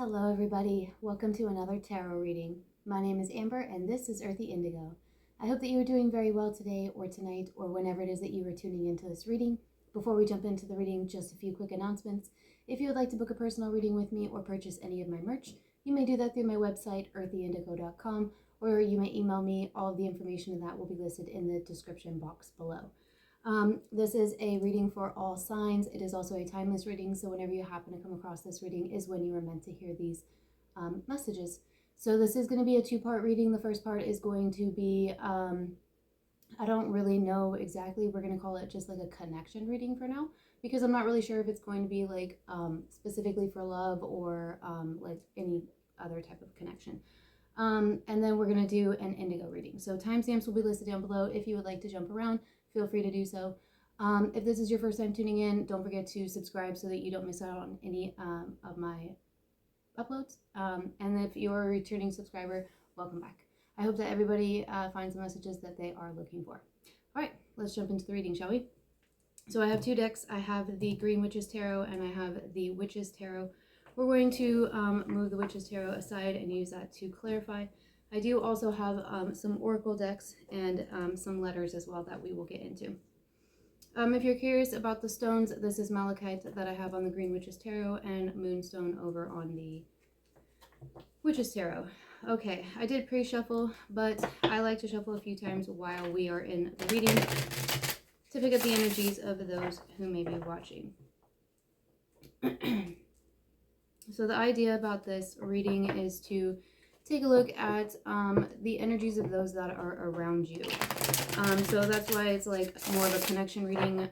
Hello, everybody. Welcome to another tarot reading. My name is Amber, and this is Earthy Indigo. I hope that you are doing very well today, or tonight, or whenever it is that you are tuning into this reading. Before we jump into the reading, just a few quick announcements. If you would like to book a personal reading with me or purchase any of my merch, you may do that through my website, earthyindigo.com, or you may email me. All of the information of that will be listed in the description box below. This is a reading for all signs. It is also a timeless reading, so whenever you happen to come across this reading is when you are meant to hear these messages. So this is going to be a two-part reading. The first part is going to be, I don't really know exactly, we're going to call it just like a connection reading for now, because I'm not really sure if it's going to be like specifically for love or like any other type of connection. And then we're going to do an indigo reading. So timestamps will be listed down below. If you would like to jump around, feel free to do so. If this is your first time tuning in, don't forget to subscribe so that you don't miss out on any of my uploads. And if you're a returning subscriber, welcome back. I hope that everybody finds the messages that they are looking for. All right, let's jump into the reading, shall we? So I have two decks. I have the Green Witches Tarot and I have the Witches Tarot. We're going to move the Witches Tarot aside and use that to clarify. I do also have some Oracle decks and some letters as well that we will get into. If you're curious about the stones, this is Malachite that I have on the Green Witches Tarot and Moonstone over on the Witches Tarot. Okay, I did pre-shuffle, but I like to shuffle a few times while we are in the reading to pick up the energies of those who may be watching. So the idea about this reading is to take a look at the energies of those that are around you. So that's why it's like more of a connection reading.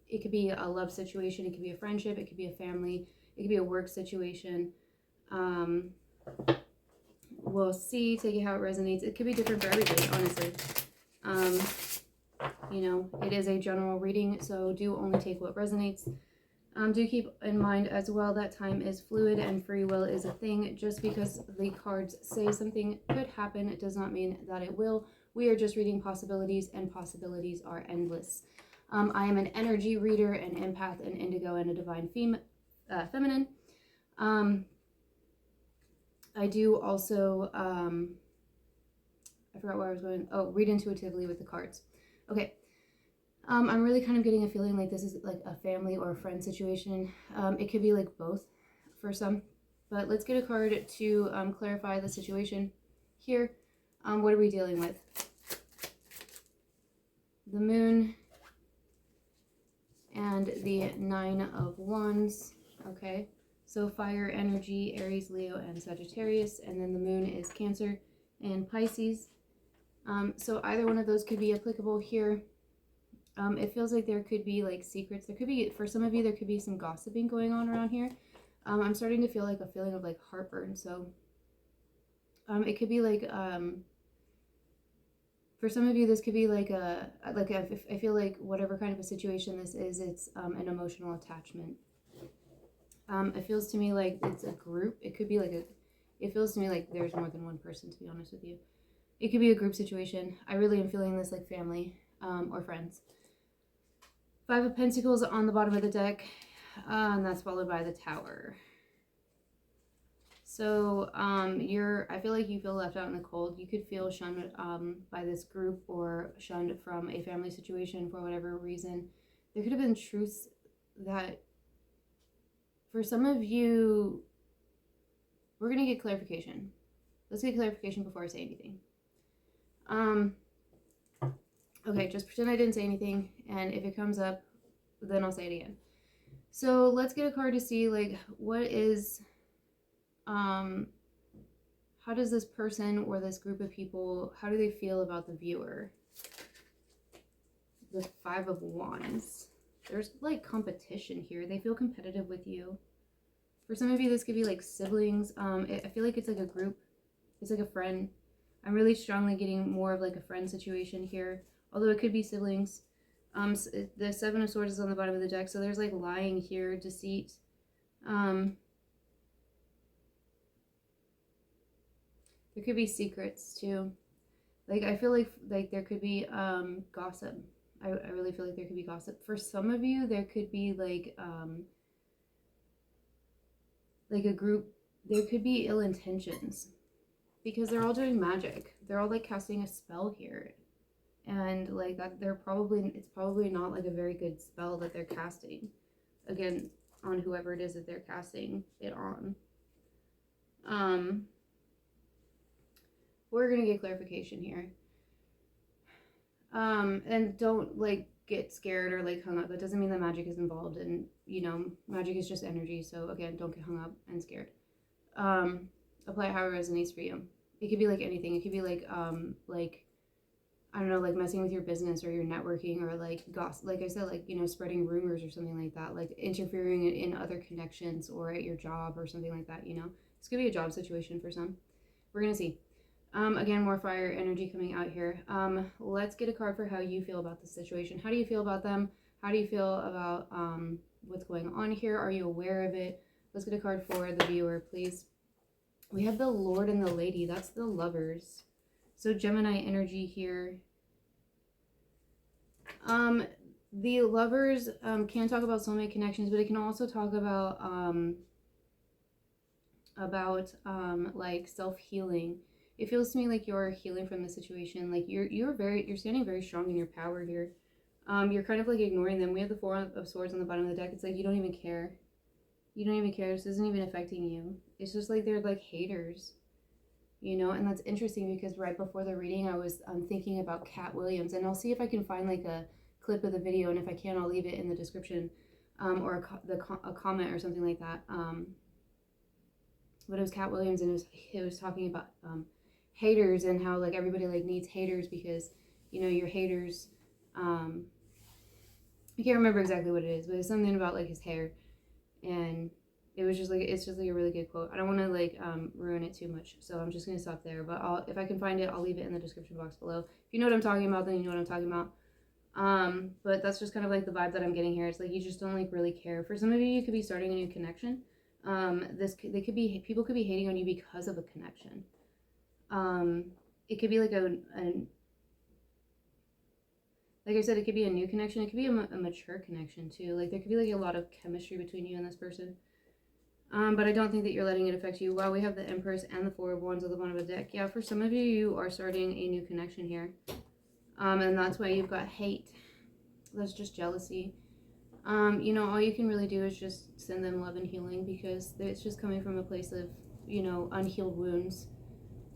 It could be a love situation, it could be a friendship, it could be a family, it could be a work situation. We'll see, take it how it resonates. It could be different for everybody, honestly. You know, it is a general reading, so do only take what resonates. Do keep in mind as well that time is fluid and free will is a thing. Just because the cards say something could happen, it does not mean that it will. We are just reading possibilities, and possibilities are endless. I am an energy reader, an empath, an indigo, and a divine feminine. I do also, I forgot where I was going. Oh, read intuitively with the cards. Okay. I'm really kind of getting a feeling like this is like a family or a friend situation. It could be like both for some. But let's get a card to clarify the situation here. What are we dealing with? The Moon and the Nine of Wands. Okay. So fire energy, Aries, Leo, and Sagittarius. And then the Moon is Cancer and Pisces. So either one of those could be applicable here. It feels like there could be like secrets. There could be, for some of you, there could be some gossiping going on around here. I'm starting to feel like a feeling of like heartburn. So it could be like, for some of you, this could be like I feel like whatever kind of a situation this is, it's an emotional attachment. It feels to me like it's a group. It could be like it feels to me like there's more than one person, to be honest with you. It could be a group situation. I really am feeling this like family or friends. Five of Pentacles on the bottom of the deck, and that's followed by the Tower. So I feel like you feel left out in the cold. You could feel shunned by this group or shunned from a family situation for whatever reason. There could have been truths that, for some of you, we're going to get clarification. Let's get clarification before I say anything. Okay, just pretend I didn't say anything, and if it comes up, then I'll say it again. So let's get a card to see, like, what is, how does this person or this group of people, how do they feel about the viewer? The Five of Wands. There's, like, competition here. They feel competitive with you. For some of you, this could be, like, siblings. I feel like it's, like, a group. It's, like, a friend. I'm really strongly getting more of, like, a friend situation here. Although it could be siblings. The Seven of Swords is on the bottom of the deck, so there's like lying here, deceit. There could be secrets too. Like I feel like there could be gossip. I really feel like there could be gossip. For some of you, there could be like a group there could be ill intentions because they're all doing magic. They're all like casting a spell here. And like that, it's probably not like a very good spell that they're casting. Again, on whoever it is that they're casting it on. We're gonna get clarification here. And don't like get scared or like hung up. That doesn't mean that magic is involved, and you know, magic is just energy. So again, don't get hung up and scared. Apply it however it resonates for you. It could be like anything. It could be like I don't know, like messing with your business or your networking, or like gossip, like I said, like, you know, spreading rumors or something like that, like interfering in other connections or at your job or something like that, you know. This could be a job situation for some. We're gonna see. Again, more fire energy coming out here. Let's get a card for how you feel about the situation. How do you feel about them? How do you feel about what's going on here? Are you aware of it? Let's get a card for the viewer, please. We have the Lord and the Lady. That's the Lovers. So Gemini energy here. The Lovers can talk about soulmate connections, but it can also talk about like self-healing. It feels to me like you're healing from the situation. Like you're standing very strong in your power here. You're kind of like ignoring them. We have the Four of Swords on the bottom of the deck. It's like you don't even care. You don't even care. This isn't even affecting you. It's just like they're like haters. You know, and that's interesting because right before the reading I was thinking about Cat Williams, and I'll see if I can find like a clip of the video, and if I can I'll leave it in the description, or a comment or something like that. But it was Cat Williams, and it was talking about haters, and how like everybody like needs haters because, you know, your haters, I can't remember exactly what it is, but it's something about like his hair, and it was just like, it's just like a really good quote. I don't want to like ruin it too much, so I'm just gonna stop there, but if I can find it, I'll leave it in the description box below. If you know what I'm talking about, then you know what I'm talking about. But that's just kind of like the vibe that I'm getting here. It's like you just don't like really care. For some of you, you could be starting a new connection. People could be hating on you because of a connection. It could be like like I said, it could be a new connection. It could be a mature connection too. Like there could be like a lot of chemistry between you and this person. But I don't think that you're letting it affect you. Wow, we have the Empress and the Four of Wands at the bottom of the deck. Yeah, for some of you, you are starting a new connection here. And that's why you've got hate. That's just jealousy. You know, all you can really do is just send them love and healing, because it's just coming from a place of, you know, unhealed wounds.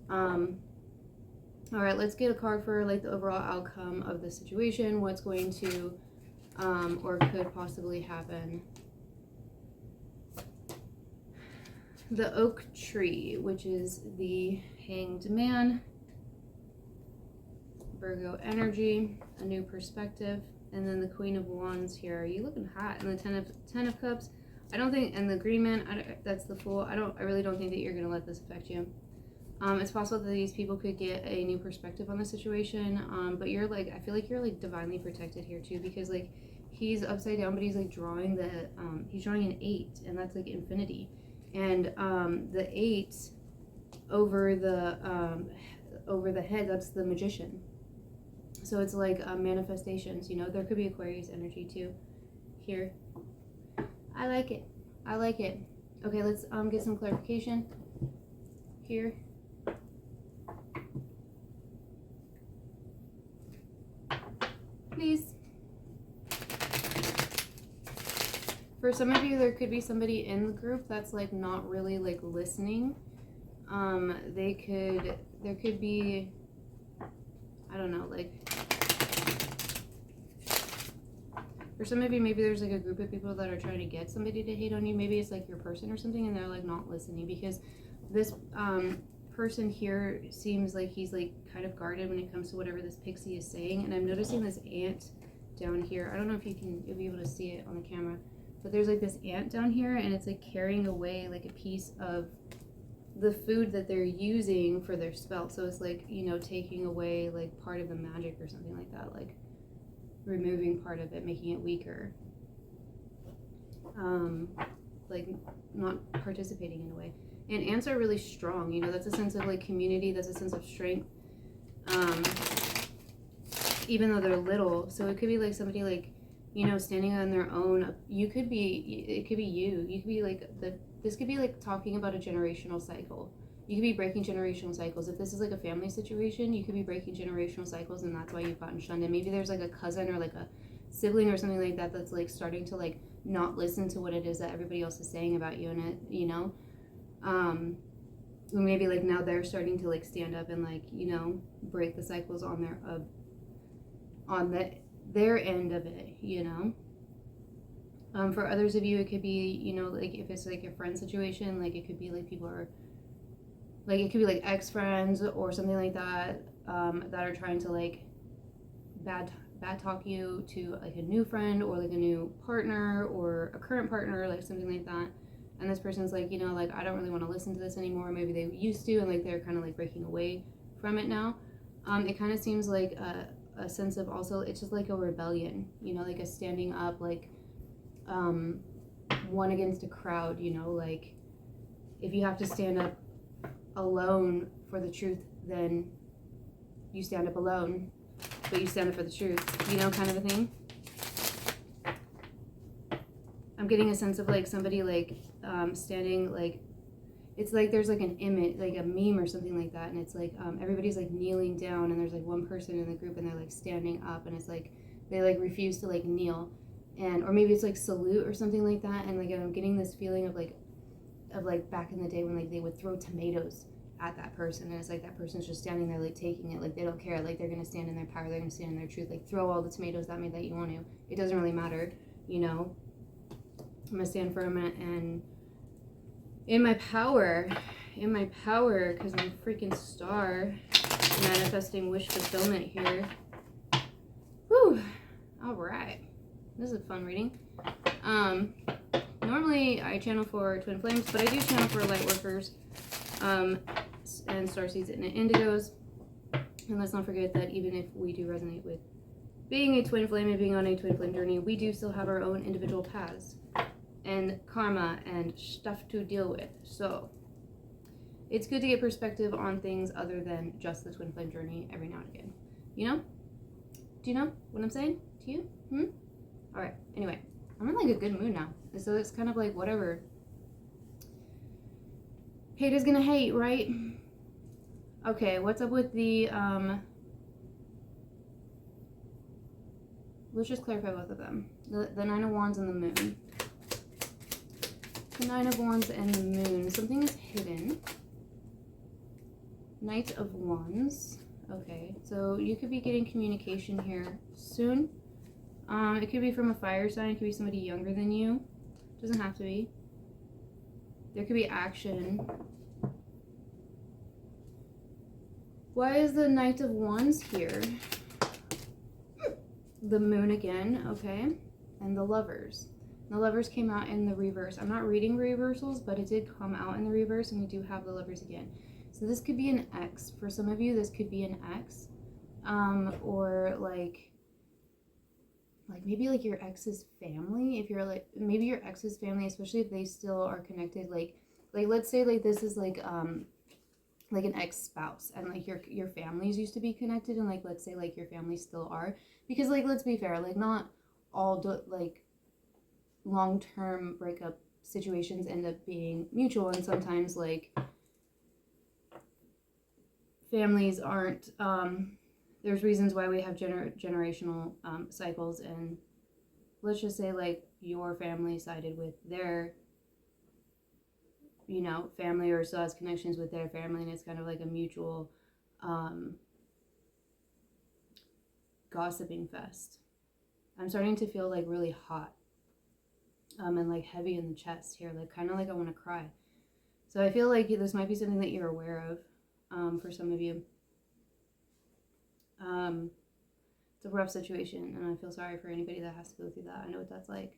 All right, let's get a card for like the overall outcome of the situation. What's going to or could possibly happen. The Oak Tree, which is the Hanged Man, Virgo energy, a new perspective, and then the Queen of Wands here. Are you looking hot? And the Ten of Cups. I don't think, and the Green Man. That's the Fool. I really don't think that you're gonna let this affect you. It's possible that these people could get a new perspective on the situation. But you're like, I feel like you're like divinely protected here too, because like he's upside down, but he's like drawing he's drawing an 8, and that's like infinity. And the 8 over the head, that's the Magician. So it's like manifestations, you know. There could be Aquarius energy too here. I like it. I like it. Okay, let's get some clarification here. Please. For some of you, there could be somebody in the group that's like not really like listening. There could be, I don't know, like, for some of you, maybe there's like a group of people that are trying to get somebody to hate on you. Maybe it's like your person or something, and they're like not listening, because this person here seems like he's like kind of guarded when it comes to whatever this pixie is saying. And I'm noticing this ant down here. I don't know if you'll be able to see it on the camera, but there's like this ant down here, and it's like carrying away like a piece of the food that they're using for their spell. So it's like, you know, taking away like part of the magic or something like that, like removing part of it, making it weaker, like not participating in a way. And ants are really strong, you know. That's a sense of like community, that's a sense of strength, even though they're little. So it could be like somebody like, you know, standing on their own. It could be you could be like this could be like talking about a generational cycle. You could be breaking generational cycles. If this is like a family situation, you could be breaking generational cycles, and that's why you've gotten shunned. And maybe there's like a cousin or like a sibling or something like that that's like starting to like not listen to what it is that everybody else is saying about you, and it, you know, maybe like now they're starting to like stand up and like, you know, break the cycles on their end of it, you know. For others of you, it could be, you know, like if it's like your friend situation, like it could be like people are like, it could be like ex-friends or something like that, that are trying to like bad talk you to like a new friend or like a new partner or a current partner, like something like that. And this person's like, you know, like, I don't really want to listen to this anymore. Maybe they used to, and like they're kind of like breaking away from it now. It kind of seems like a sense of also, it's just like a rebellion, you know, like a standing up, like one against a crowd, you know, like if you have to stand up alone for the truth, then you stand up alone, but you stand up for the truth, you know, kind of a thing. I'm getting a sense of like somebody like standing, like it's like there's like an image, like a meme or something like that, and it's like everybody's like kneeling down, and there's like one person in the group and they're like standing up, and it's like they like refuse to like kneel, and or maybe it's like salute or something like that. And like I'm getting this feeling of like back in the day when like they would throw tomatoes at that person, and it's like that person's just standing there like taking it, like they don't care, like they're gonna stand in their power, they're gonna stand in their truth, like throw all the tomatoes at me that you want to, it doesn't really matter, you know. I'm gonna stand firm and in my power, because I'm a freaking star, manifesting wish fulfillment here. Whew. All right, this is a fun reading. Normally I channel for twin flames, but I do channel for light workers, and starseeds and indigos. And let's not forget that even if we do resonate with being a twin flame and being on a twin flame journey, we do still have our own individual paths and karma and stuff to deal with. So it's good to get perspective on things other than just the twin flame journey every now and again. You know? Do you know what I'm saying to you? All right. Anyway, I'm in like a good mood now, so it's kind of like whatever. Hate is gonna hate, right? Okay, what's up with the let's just clarify both of them. The Nine of Wands and the Moon. The Nine of Wands and the Moon. Something is hidden. Knight of Wands. Okay, so you could be getting communication here soon. It could be from a fire sign. It could be somebody younger than you. Doesn't have to be. There could be action. Why is the Knight of Wands here? The Moon again, okay. And the Lovers. The Lovers came out in the reverse. I'm not reading reversals, but it did come out in the reverse, and we do have the Lovers again. So this could be an ex. For some of you, this could be an ex. Or like maybe like your ex's family. If you're like, maybe your ex's family, especially if they still are connected, like let's say like this is like an ex-spouse, and like your families used to be connected, and like let's say like your families still are, because like let's be fair, like not all like long-term breakup situations end up being mutual, and sometimes like families aren't, there's reasons why we have generational cycles, and let's just say like your family sided with their, you know, family, or still has connections with their family, and it's kind of like a mutual gossiping fest. I'm starting to feel like really hot and like heavy in the chest here, like kind of like I want to cry. So I feel like this might be something that you're aware of for some of you. It's a rough situation, and I feel sorry for anybody that has to go through that. I know what that's like.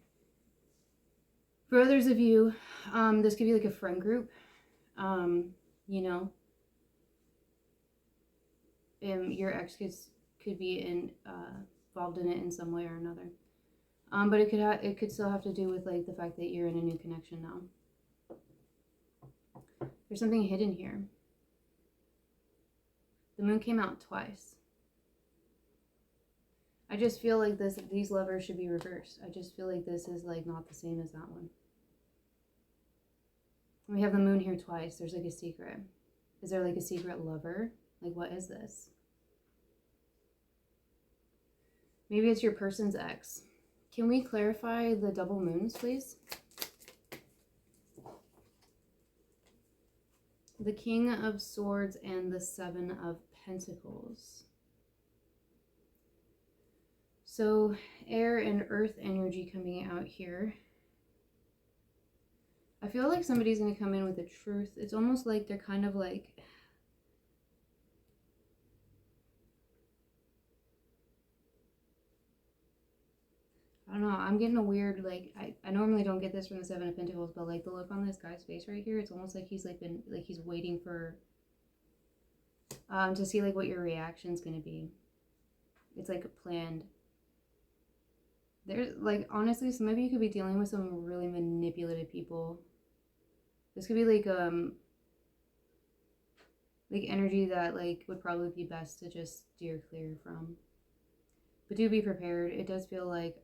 For others of you, this could be like a friend group, you know. Your ex could be involved in it in some way or another. But it could still have to do with like the fact that you're in a new connection now. There's something hidden here. The Moon came out twice. I just feel like these lovers should be reversed. I just feel like this is like not the same as that one. We have the moon here twice. There's like a secret. Is there like a secret lover? Like, what is this? Maybe it's your person's ex. Can we clarify the double moons, please? The King of Swords and the Seven of Pentacles. So air and earth energy coming out here. I feel like somebody's going to come in with the truth. It's almost like they're kind of like... I don't know. I'm getting a weird, like, I normally don't get this from the Seven of Pentacles, but like the look on this guy's face right here, it's almost like he's like been, like he's waiting for, to see like what your reaction's going to be. It's like planned. There's like, honestly, some of you could be dealing with some really manipulative people. This could be like energy that like would probably be best to just steer clear from. But do be prepared. It does feel like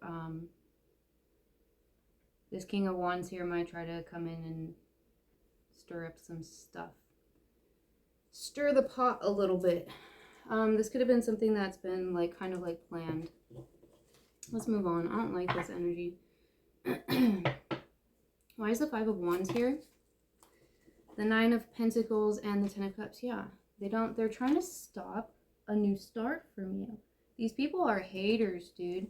this King of Wands here might try to come in and stir up some stuff. Stir the pot a little bit. This could have been something that's been like kind of like planned. Let's move on. I don't like this energy. Why is the Five of Wands here? The Nine of Pentacles and the Ten of Cups. Yeah, they're trying to stop a new start from you. These people are haters, dude.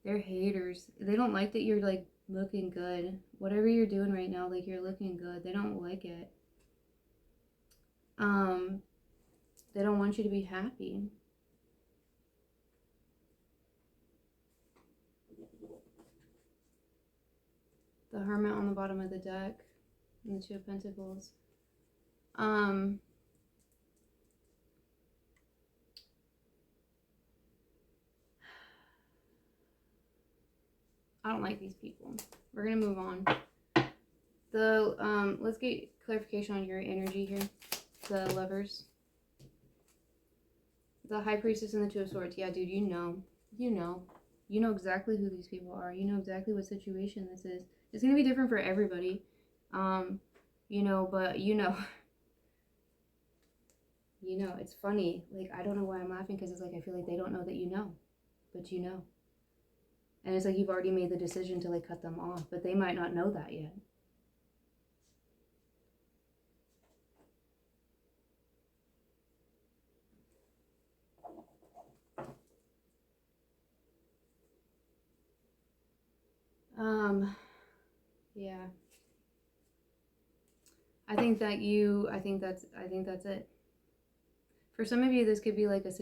They're haters. They don't like that you're like looking good. Whatever you're doing right now, like you're looking good. They don't like it. They don't want you to be happy. The Hermit on the bottom of the deck and the Two of Pentacles. I don't like these people. We're gonna move on. Let's get clarification on your energy here. The Lovers. The High Priestess and the Two of Swords. Yeah, dude, you know exactly who these people are. You know exactly what situation this is. It's gonna be different for everybody. You know, but you know, it's funny. Like, I don't know why I'm laughing, because it's like I feel like they don't know that you know, but you know. And it's like you've already made the decision to like cut them off, but they might not know that yet. Yeah. I think that's it. For some of you, this could be like a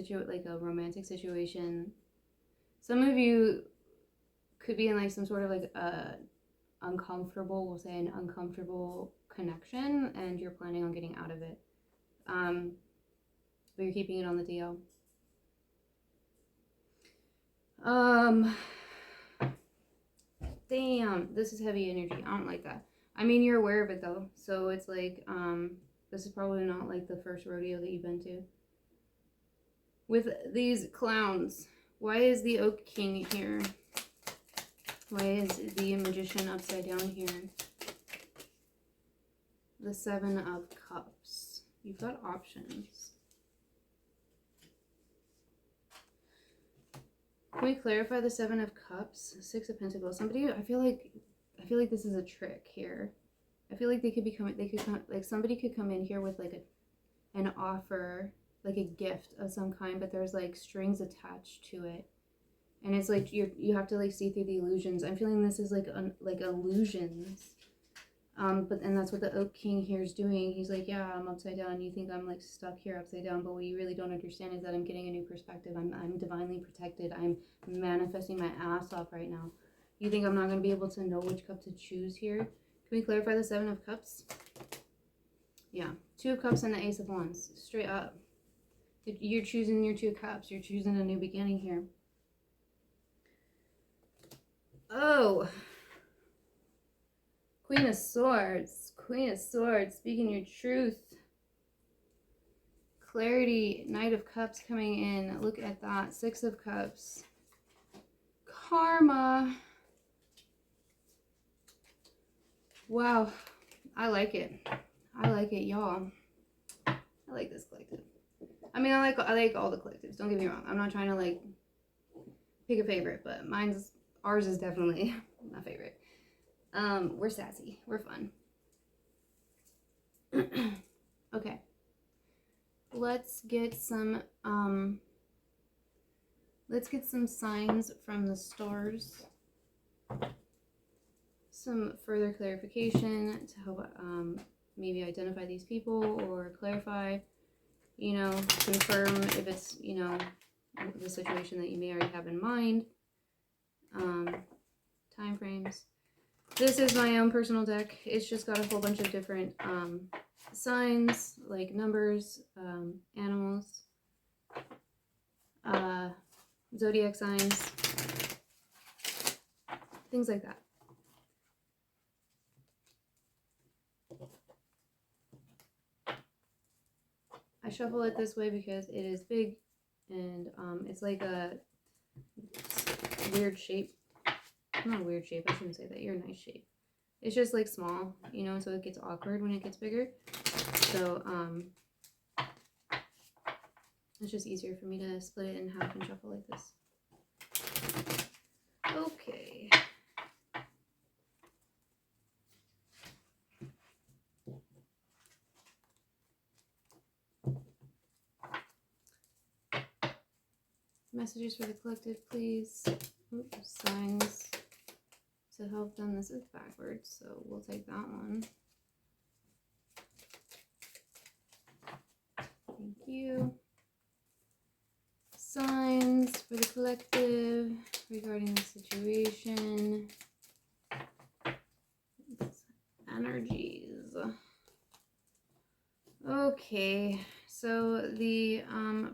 romantic situation. Some of you could be in like some sort of like we'll say an uncomfortable connection, and you're planning on getting out of it. But you're keeping it on the DL. Damn, this is heavy energy. I don't like that. I mean, you're aware of it though, so it's like, this is probably not like the first rodeo that you've been to. With these clowns, why is the Oak King here? Why is the Magician upside down here? The Seven of Cups. You've got options. Can we clarify the Seven of Cups? Six of Pentacles. Somebody, I feel like this is a trick here. I feel like somebody could come in here with like an offer, like a gift of some kind, but there's like strings attached to it. And it's like you have to like see through the illusions. I'm feeling this is like illusions. And that's what the Oak King here is doing. He's like, yeah, I'm upside down. You think I'm like stuck here upside down, but what you really don't understand is that I'm getting a new perspective. I'm divinely protected. I'm manifesting my ass off right now. You think I'm not going to be able to know which cup to choose here? Can we clarify the Seven of Cups? Yeah, Two of Cups and the Ace of Wands. Straight up. You're choosing your Two Cups. You're choosing a new beginning here. Oh, Queen of Swords. Queen of Swords, speaking your truth. Clarity, Knight of Cups coming in. Look at that. Six of Cups. Karma. Wow. I like it. I like it, y'all. I like this collective. I mean, I like all the collectives. Don't get me wrong. I'm not trying to like pick a favorite, but ours is definitely my favorite. We're sassy. We're fun. Okay. Let's get some signs from the stars. Some further clarification to help maybe identify these people or clarify, confirm if it's, the situation that you may already have in mind. Time frames. This is my own personal deck. It's just got a whole bunch of different signs, like numbers, animals, zodiac signs, things like that. I shuffle it this way because it is big and it's like a weird shape. Not a weird shape, I shouldn't say that. You're a nice shape. It's just like small, so it gets awkward when it gets bigger. So it's just easier for me to split it in half and shuffle like this. Okay. Messages for the collective, please. Oops, signs to help them. This is backwards, so we'll take that one. Thank you. Signs for the collective regarding the situation. Energies. Okay, so the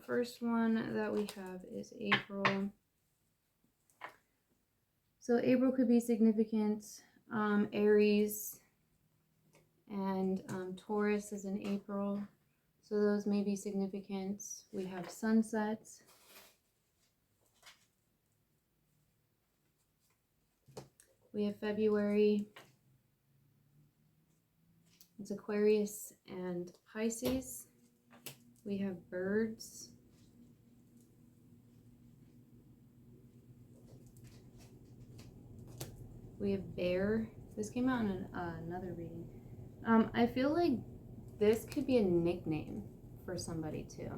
first one that we have is April. So April could be significant. Aries and Taurus is in April. So those may be significant. We have sunsets. We have February. It's Aquarius and Pisces. We have birds. We have bear. This came out in another reading. I feel like this could be a nickname for somebody too.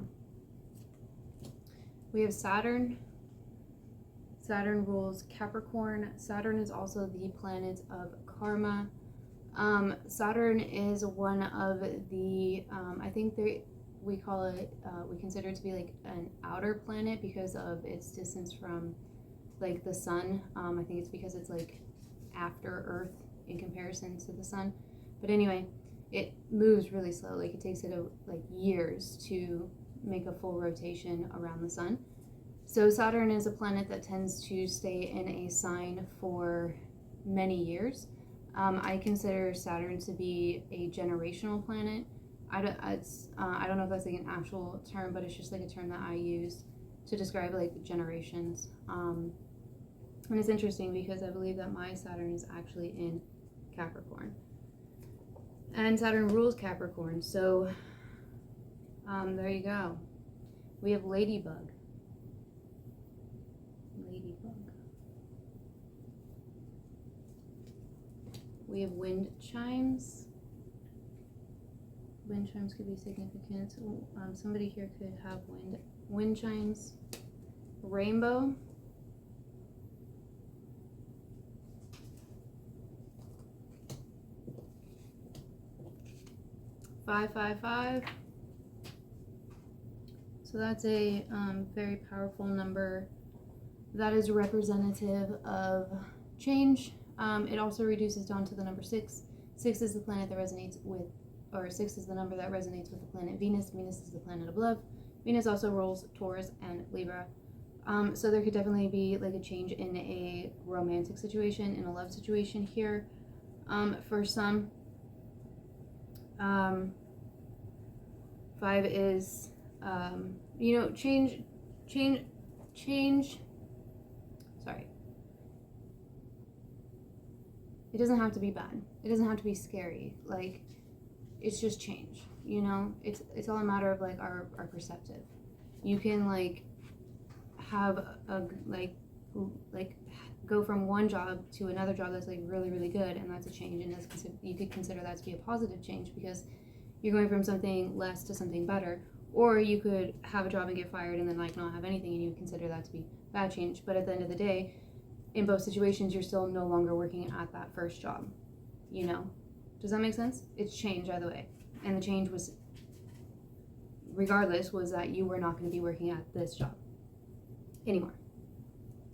We have Saturn. Saturn rules Capricorn. Saturn is also the planet of karma. Saturn is one of the, I think we call it, we consider it to be like an outer planet because of its distance from like the sun. I think it's because it's like after Earth in comparison to the sun. But anyway, it moves really slow. Like it takes it like years to make a full rotation around the sun. So Saturn is a planet that tends to stay in a sign for many years. I consider Saturn to be a generational planet. I don't know if that's like an actual term, but it's just like a term that I use to describe like generations. And it's interesting because I believe that my Saturn is actually in Capricorn. And Saturn rules Capricorn. So there you go. We have Ladybug. We have wind chimes. Wind chimes could be significant. Somebody here could have wind chimes. Rainbow. $555. So that's a very powerful number that is representative of change. It also reduces down to the number 6. 6 is the planet that resonates with, or 6 is the number that resonates with the planet Venus. Venus is the planet of love. Venus also rules Taurus and Libra. So there could definitely be like a change in a romantic situation, in a love situation here. For some, 5 is, change. Sorry. it doesn't have to be bad. It doesn't have to be scary. Like, it's just change, you know? It's all a matter of, like, our perceptive. You can, like, have a, like, go from one job to another job that's, like, really, really good, and that's a change, and you could consider that to be a positive change because you're going from something less to something better. Or you could have a job and get fired and then, like, not have anything, and you would consider that to be bad change. But at the end of the day, in both situations, you're still no longer working at that first job, you know? Does that make sense? It's change either way. And the change was, regardless, was that you were not going to be working at this job anymore.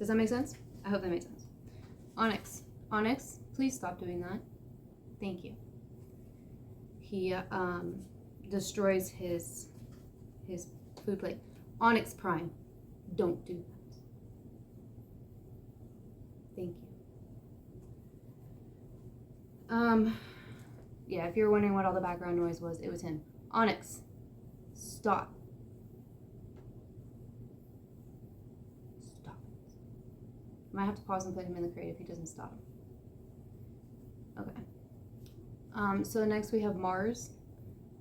Does that make sense? I hope that makes sense. Onyx. Onyx, please stop doing that. Thank you. He destroys his food plate. Onyx Prime, don't do that. Thank you. Yeah, if you're wondering what all the background noise was, it was him. Onyx, stop. Stop it. Might have to pause and put him in the crate if he doesn't stop. Okay. So next we have Mars.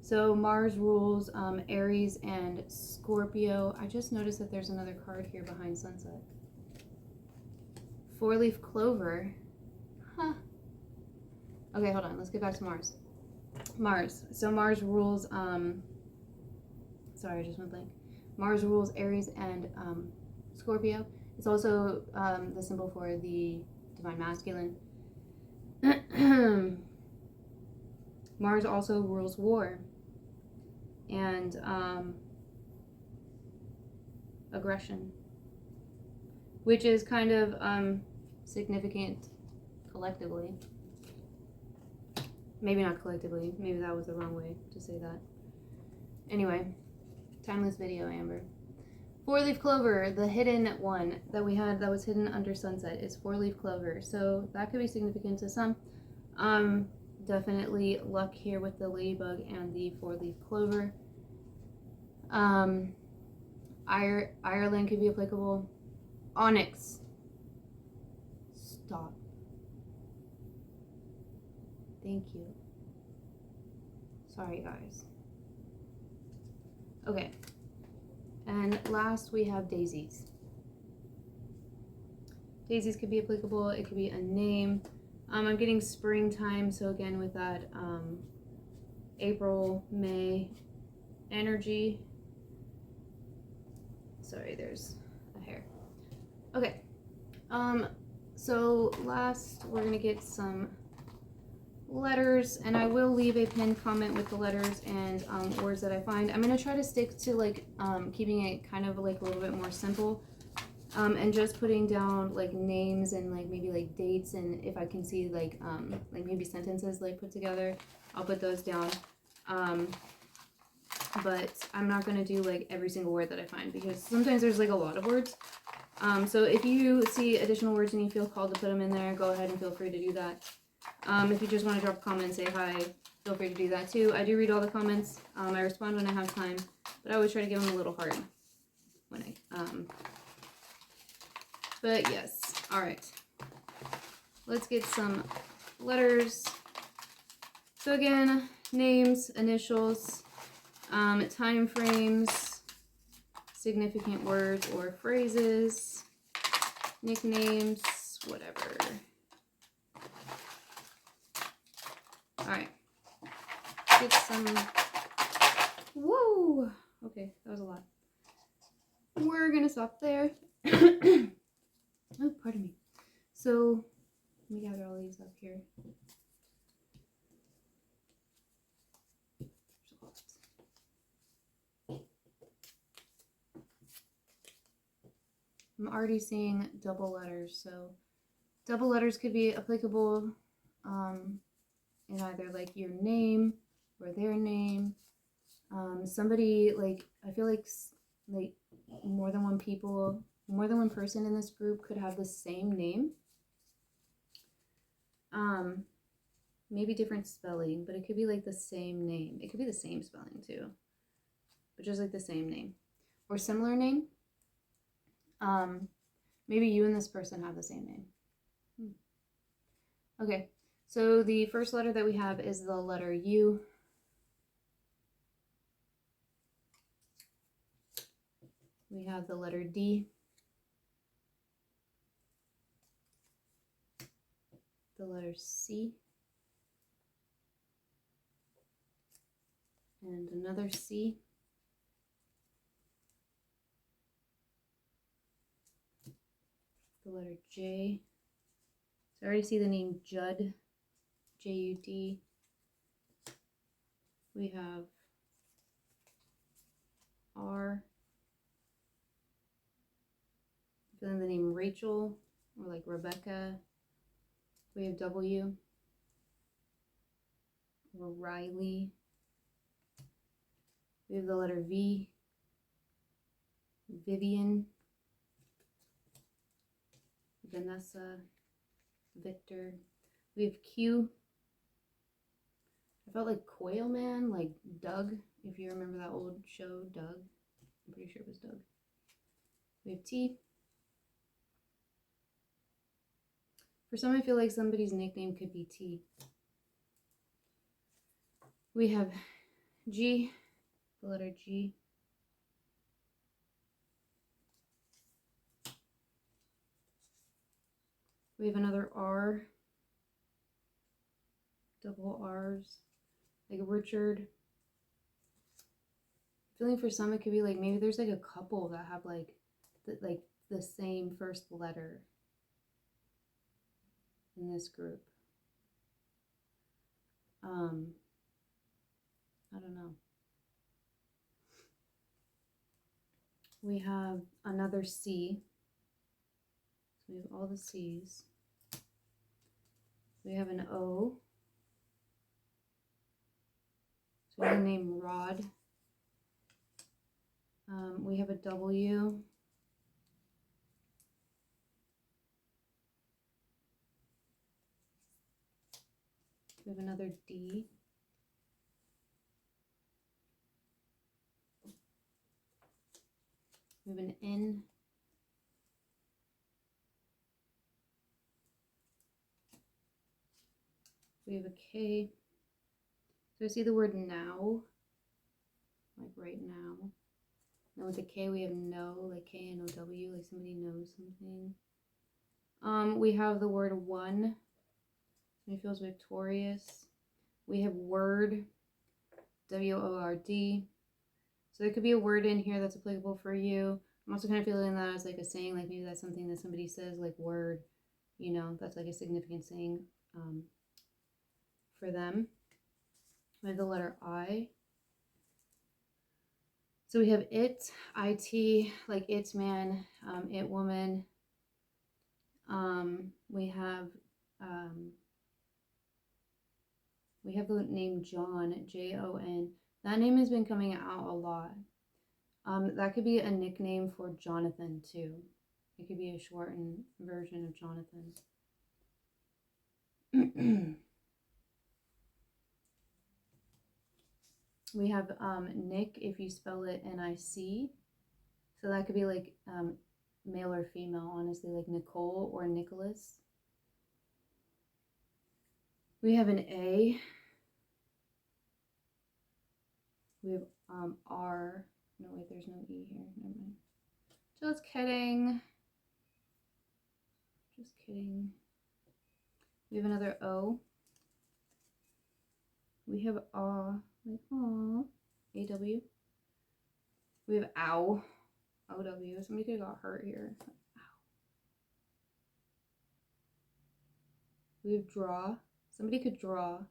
So Mars rules Aries and Scorpio. I just noticed that there's another card here behind Sunset. Four-leaf clover. Huh. Okay, hold on. Let's get back to Mars. Mars. So Mars rules, sorry, I just went blank. Mars rules Aries and Scorpio. It's also the symbol for the divine masculine. Mars also rules war and aggression, which is kind of significant collectively. Maybe not collectively. Maybe that was the wrong way to say that. Anyway, timeless video, Amber. Four-leaf clover, the hidden one that we had that was hidden under Sunset, is four-leaf clover. So that could be significant to some. Definitely luck here with the ladybug and the four-leaf clover. Ireland could be applicable. Onyx. Stop. Thank you. Sorry, guys. Okay. And last we have daisies. Daisies could be applicable. It could be a name. I'm getting springtime, so again with that April, May energy. Sorry, there's a hair. Okay. So last we're gonna get some letters, and I will leave a pinned comment with the letters and words that I find. I'm gonna try to stick to like keeping it kind of like a little bit more simple, and just putting down like names and like maybe like dates, and if I can see like maybe sentences like put together, I'll put those down. But I'm not gonna do like every single word that I find because sometimes there's like a lot of words. So if you see additional words and you feel called to put them in there, go ahead and feel free to do that. If you just want to drop a comment, say hi, feel free to do that too. I do read all the comments. I respond when I have time, but I always try to give them a little heart when I, but yes, all right. Let's get some letters. So again, names, initials, time frames, significant words or phrases, nicknames, whatever. All right, get some, whoa, okay, that was a lot. We're gonna stop there. Oh, pardon me. So, let me gather all these up here. I'm already seeing double letters, so double letters could be applicable in either like your name or their name. Somebody like, I feel like more than one person in this group could have the same name. Maybe different spelling, but it could be like the same name. It could be the same spelling too, but just like the same name or similar name. Maybe you and this person have the same name. Okay, So the first letter that we have is the letter U. We have the letter D. The letter C. And another C. The letter J. So I already see the name Judd. J-U-D. We have R. Feeling the name Rachel, or like Rebecca. We have W. Or Riley. We have the letter V. Vivian. Vanessa. Victor. We have Q. I felt like Quail Man, like Doug, if you remember that old show, Doug. I'm pretty sure it was Doug. We have T. For some, I feel like somebody's nickname could be T. We have G, the letter G. We have another R, double R's, like Richard. Feeling for some, it could be like maybe there's like a couple that have like the same first letter in this group. I don't know. We have another C. So we have all the C's. We have an O. So we have the name Rod. We have a W. We have another D. We have an N. We have a K. So I see the word now, like right now. And with the K we have know, like K-N-O-W, like somebody knows something. We have the word one. Somebody feels victorious. We have word, W-O-R-D. So there could be a word in here that's applicable for you. I'm also kind of feeling that as like a saying, like maybe that's something that somebody says, like word, you know, that's like a significant saying for them. We have the letter I. So we have it, IT, like it man, it woman. We have the name John, J-O-N. That name has been coming out a lot. That could be a nickname for Jonathan too. It could be a shortened version of Jonathan. We have Nick, if you spell it N-I-C. So that could be like male or female, honestly, like Nicole or Nicholas. We have an A. We have R. No, wait, there's no E here. Never mind. Just kidding. Just kidding. We have another O. We have like aw, A-W. We have ow, O-W. Somebody could have got hurt here. Ow. We have draw. Somebody could draw.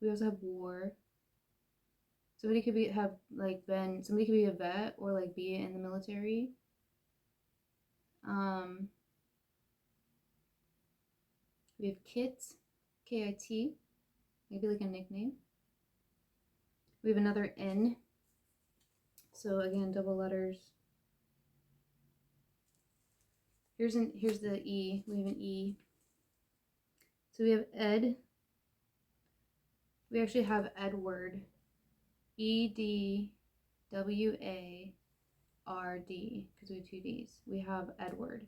We also have war. Somebody could be somebody could be a vet or like be in the military. We have Kit, K-I-T, maybe like a nickname. We have another N. So again, double letters. Here's the E. We have an E. So we have Ed. We actually have Edward. E-D-W-A-R-D, because we have two D's. We have Edward.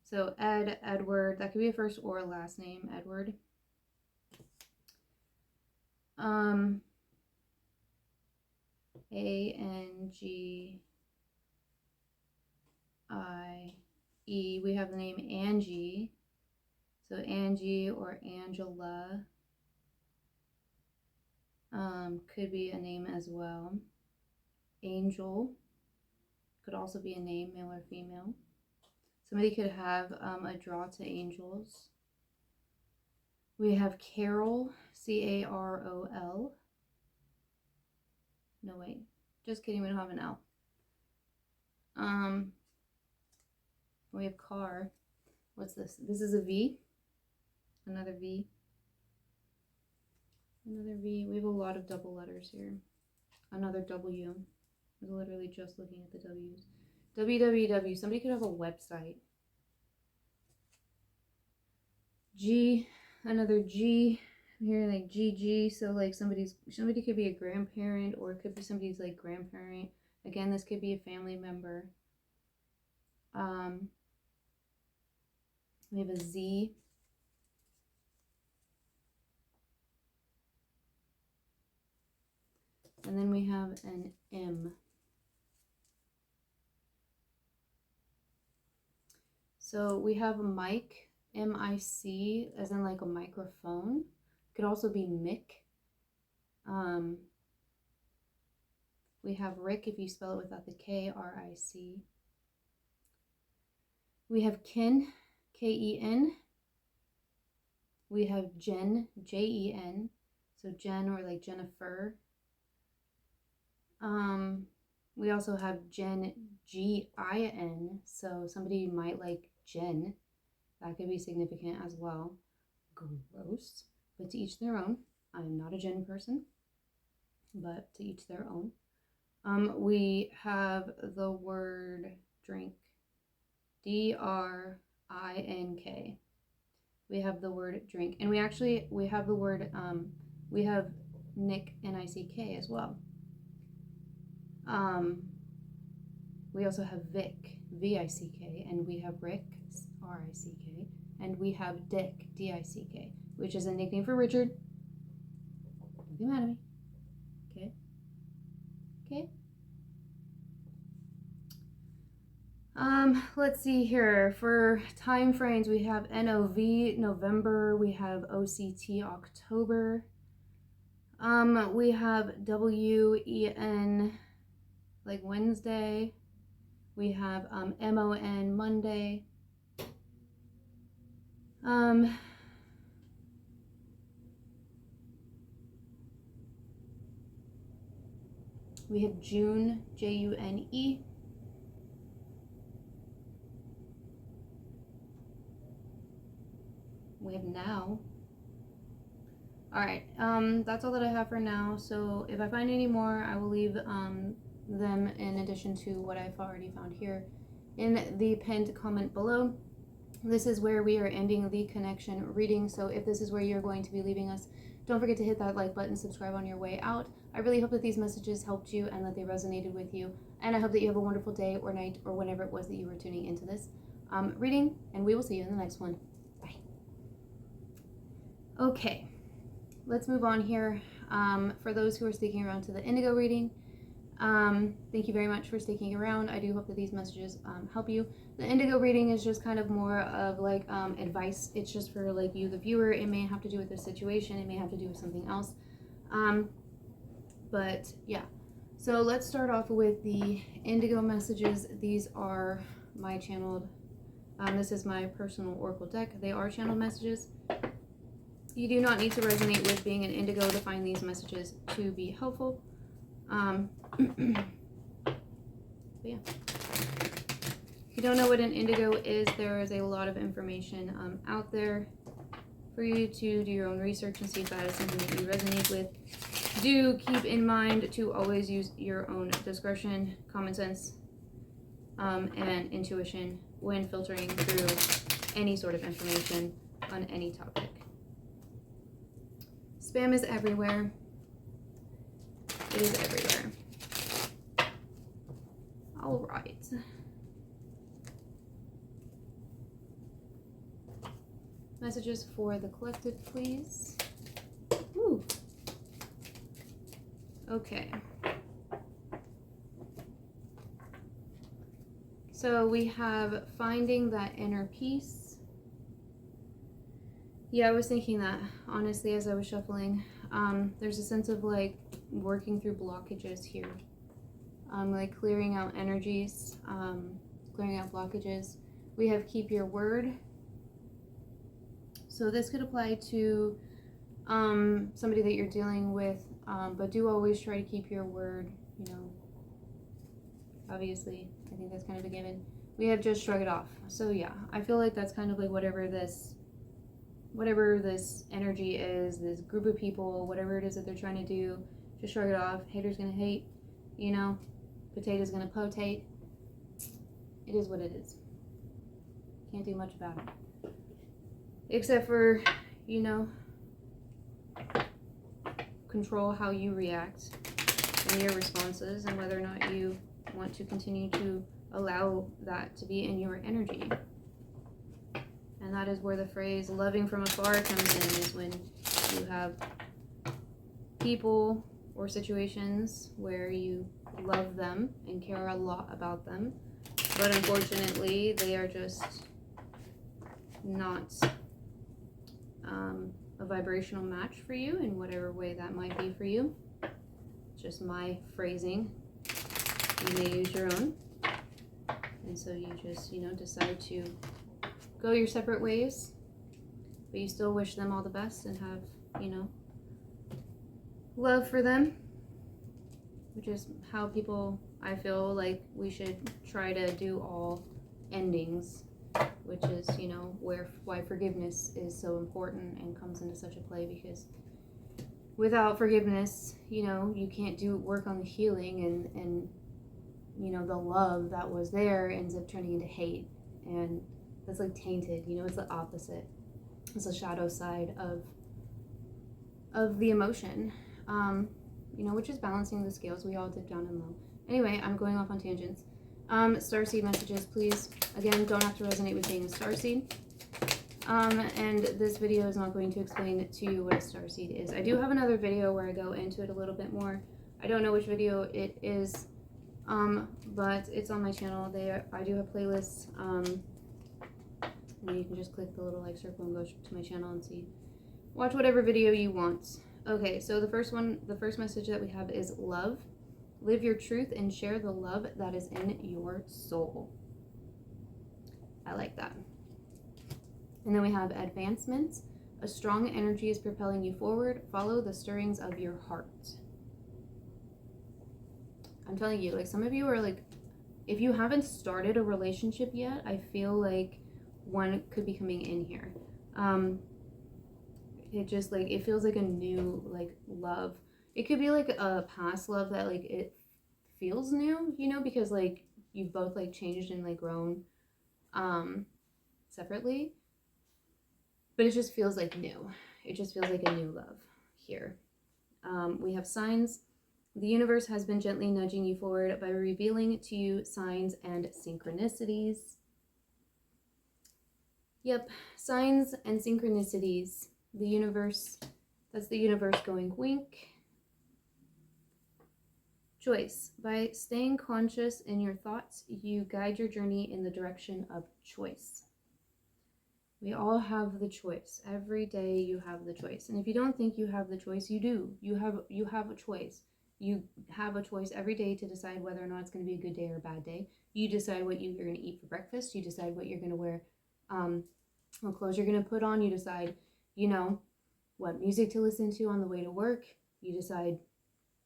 So Ed, Edward, that could be a first or a last name, Edward. A-N-G-I-E. We have the name Angie. So Angie or Angela. Could be a name as well. Angel could also be a name, male or female. Somebody could have a draw to angels. We have Carol, C-A-R-O-L. No, wait. Just kidding, we don't have an L. We have car. What's this? This is a V. Another V. Another V. We have a lot of double letters here. Another W. I was literally just looking at the W's. www. Somebody could have a website. G. Another G. Here, like GG. So like somebody could be a grandparent, or it could be somebody's like grandparent. Again, this could be a family member. We have a Z. And then we have an M. So we have a mic, M-I-C, as in like a microphone. It could also be Mick. We have Rick if you spell it without the K, R-I-C. We have Ken, K-E-N. We have Jen, J-E-N. So Jen or like Jennifer. We also have Jen, G-I-N. So somebody might like Jen. That could be significant as well. Gross. But to each their own. I'm not a Jen person, but to each their own. We have the word drink. D-R-I-N-K. We have the word drink. And we have the word, we have Nick, N-I-C-K as well. We also have Vic, V-I-C-K, and we have Rick, R-I-C-K, and we have Dick, D-I-C-K, which is a nickname for Richard. Don't be mad at me. Okay. Okay. Let's see here. For time frames, we have NOV, November. We have OCT, October. We have WEN, like Wednesday. We have MON, Monday. We have June, J-U-N-E. We have now. All right, that's all that I have for now. So if I find any more, I will leave them in addition to what I've already found here in the pinned comment below. This is where we are ending the connection reading. So if this is where you're going to be leaving us, don't forget to hit that like button, subscribe on your way out. I really hope that these messages helped you and that they resonated with you. And I hope that you have a wonderful day or night or whenever it was that you were tuning into this reading. And we will see you in the next one. Bye. Okay, let's move on here. For those who are sticking around to the indigo reading, thank you very much for sticking around. I do hope that these messages help you. The indigo reading is just kind of more of like advice. It's just for like you, the viewer. It may have to do with the situation. It may have to do with something else. But yeah, so let's start off with the indigo messages. These are my channeled, this is my personal oracle deck. They are channeled messages. You do not need to resonate with being an indigo to find these messages to be helpful. But yeah, if you don't know what an indigo is, there is a lot of information out there for you to do your own research and see if that is something that you resonate with. Do keep in mind to always use your own discretion, common sense, and intuition when filtering through any sort of information on any topic. Spam is everywhere. It is everywhere. All right. Messages for the collective, please. Ooh. Okay. So we have finding that inner peace. Yeah, I was thinking that, honestly, as I was shuffling. There's a sense of like working through blockages here. Like clearing out energies, clearing out blockages. We have keep your word. So this could apply to somebody that you're dealing with, but do always try to keep your word, you know. Obviously, I think that's kind of a given. We have just shrug it off. So yeah, I feel like that's kind of like whatever this energy is, this group of people, whatever it is that they're trying to do, just shrug it off. Haters gonna hate, you know, potatoes gonna potate. It is what it is. Can't do much about it. Except for, you know, control how you react and your responses and whether or not you want to continue to allow that to be in your energy. And that is where the phrase loving from afar comes in, is when you have people or situations where you love them and care a lot about them, but unfortunately they are just not a vibrational match for you in whatever way that might be for you. Just my phrasing. You may use your own. And so you just, you know, decide to go your separate ways, but you still wish them all the best and have, you know, love for them, which is how people, I feel like we should try to do all endings, which is, you know, why forgiveness is so important and comes into such a play, because without forgiveness, you know, you can't do work on the healing, and you know, the love that was there ends up turning into hate, and that's like tainted, you know. It's the opposite. It's the shadow side of the emotion, you know, which is balancing the scales. We all dip down and low. Anyway, I'm going off on tangents. Starseed messages, please. Again, don't have to resonate with being a starseed. And this video is not going to explain to you what a starseed is. I do have another video where I go into it a little bit more. I don't know which video it is, but it's on my channel. I do have playlists, and you can just click the little like circle and go to my channel and watch whatever video you want. Okay, so the first message that we have is love. Live your truth and share the love that is in your soul. I like that. And then we have advancements. A strong energy is propelling you forward. Follow the stirrings of your heart. I'm telling you, like, some of you are like, if you haven't started a relationship yet, I feel like one could be coming in here. It just like, it feels like a new like love. It could be like a past love that like it feels new, you know, because like you've both like changed and like grown separately, but it just feels like new. It just feels like a new love here. We have signs. The universe has been gently nudging you forward by revealing to you signs and synchronicities. Yep, signs and synchronicities. The universe, that's the universe going wink. Choice. By staying conscious in your thoughts, you guide your journey in the direction of choice. We all have the choice. Every day you have the choice. And if you don't think you have the choice, you do. You have a choice. You have a choice every day to decide whether or not it's going to be a good day or a bad day. You decide what you're going to eat for breakfast. You decide what you're going to wear, what clothes you're going to put on. You decide, you know, what music to listen to on the way to work. You decide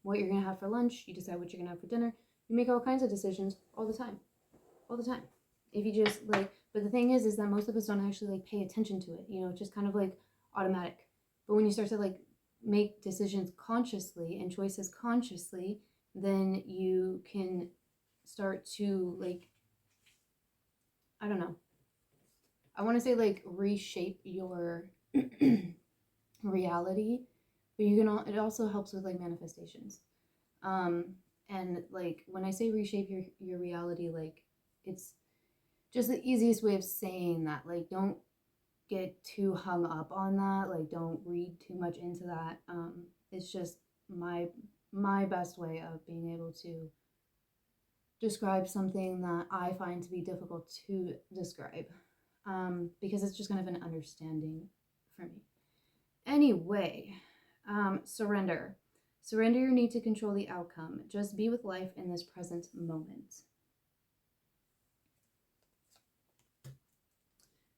what you're going to have for lunch. You decide what you're going to have for dinner. You make all kinds of decisions all the time. All the time. If you just like, but the thing is that most of us don't actually like pay attention to it. You know, it's just kind of like automatic. But when you start to like make decisions consciously and choices consciously, then you can start to like, I don't know, I want to say like reshape your reality, but you can it also helps with like manifestations. And like when I say reshape your reality, like it's just the easiest way of saying that, like, don't get too hung up on that. Like, don't read too much into that. It's just my best way of being able to describe something that I find to be difficult to describe, because it's just kind of an understanding for me. Anyway, surrender. Surrender your need to control the outcome. Just be with life in this present moment.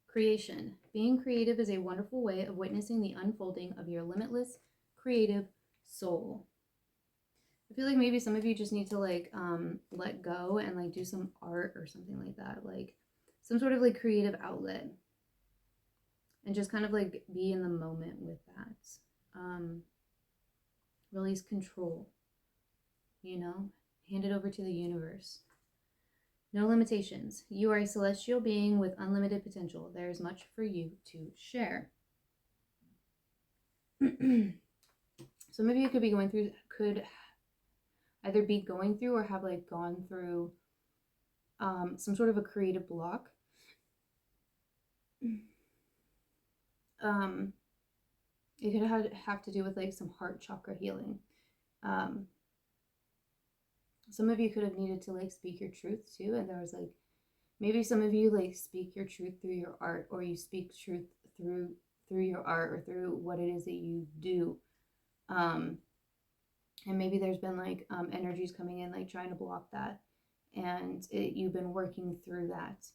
Creation. Being creative is a wonderful way of witnessing the unfolding of your limitless creative soul. I feel like maybe some of you just need to like let go and like do some art or something like that, like some sort of like creative outlet, and just kind of like be in the moment with that. Release control, you know, hand it over to the universe. No limitations. You are a celestial being with unlimited potential. There is much for you to share. Some of you could either be going through or have like gone through some sort of a creative block. It could have to do with like some heart chakra healing. Some of you could have needed to like speak your truth too, and there was like maybe some of you like speak your truth through your art, or you speak truth through your art or through what it is that you do. And maybe there's been like energies coming in like trying to block that, and you've been working through that.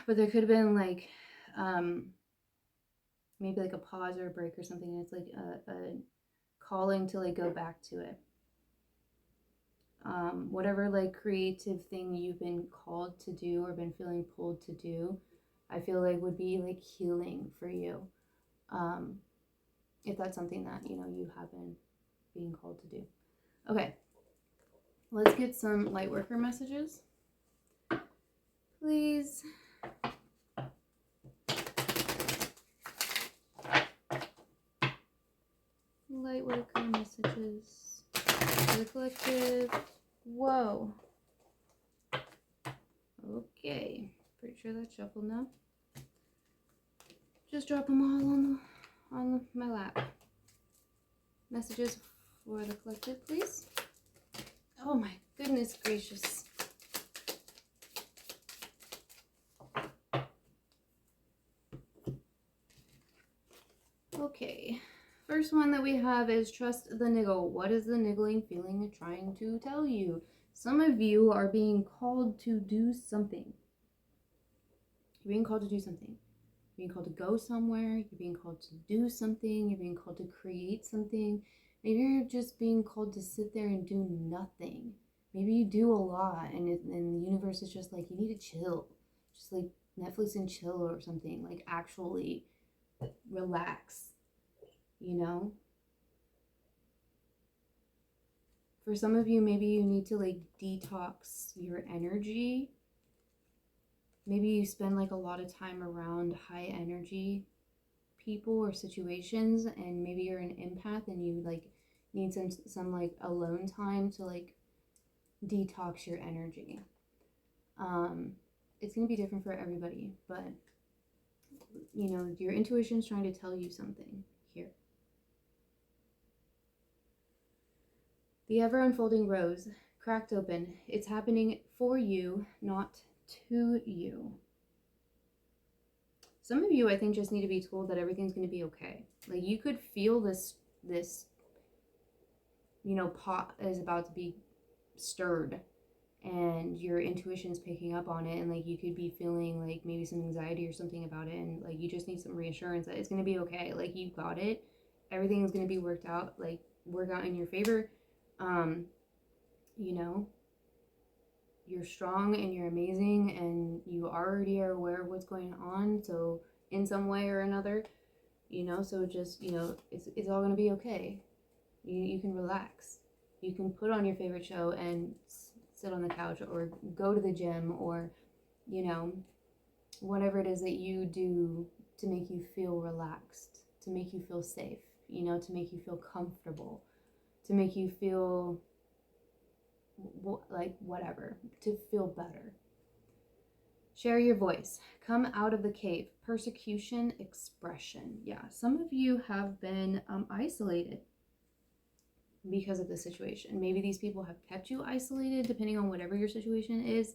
But there could have been like maybe like a pause or a break or something, and it's like a calling to like go back to it. Whatever like creative thing you've been called to do or been feeling pulled to do, I feel like would be like healing for you, if that's something that you know you have been being called to do. Okay, let's get some light worker messages, please. Light worker messages for the collective. Whoa. Okay, pretty sure that's shuffled now. Just drop them all on my lap. Messages for the collective, please. Oh my goodness gracious. Okay, first one that we have is trust the niggle. What is the niggling feeling trying to tell you? Some of you are being called to do something. You're being called to do something. You're being called to go somewhere. You're being called to do something. You're being called to create something. Maybe you're just being called to sit there and do nothing. Maybe you do a lot, and the universe is just like, you need to chill. Just like Netflix and chill or something. Like actually relax, you know? For some of you, maybe you need to like detox your energy. Maybe you spend like a lot of time around high energy people or situations, and maybe you're an empath and you like need some like alone time to like detox your energy. It's gonna be different for everybody, but you know, your intuition's trying to tell you something here. The ever unfolding rose cracked open. It's happening for you, not to you. Some of you, I think, just need to be told that everything's going to be okay. Like, you could feel this, you know, pot is about to be stirred, and your intuition's picking up on it, and like you could be feeling like maybe some anxiety or something about it, and like you just need some reassurance that it's going to be okay. Like, you got it. Everything is going to be worked out in your favor. You know, you're strong and you're amazing, and you already are aware of what's going on, so in some way or another, you know, so just, you know, it's all going to be okay. You can relax. You can put on your favorite show and sit on the couch, or go to the gym, or, you know, whatever it is that you do to make you feel relaxed, to make you feel safe, you know, to make you feel comfortable, to make you feel like whatever, to feel better. Share your voice. Come out of the cave. Persecution, expression. Yeah, some of you have been isolated because of the situation. Maybe these people have kept you isolated, depending on whatever your situation is.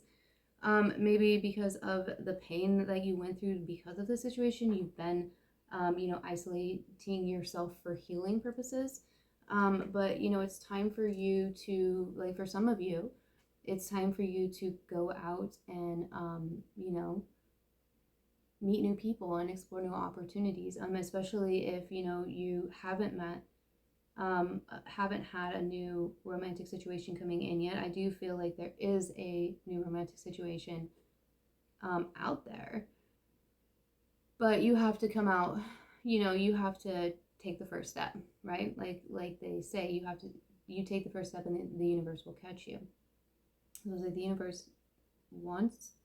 Maybe because of the pain that you went through because of the situation, you've been, isolating yourself for healing purposes. But, it's time for you to, like, for some of you, it's time for you to go out and, meet new people and explore new opportunities, especially if, you haven't had a new romantic situation coming in yet. I do feel like there is a new romantic situation out there, but you have to come out, you have to take the first step, right? Like they say, you take the first step and the universe will catch you. So it's like the universe wants,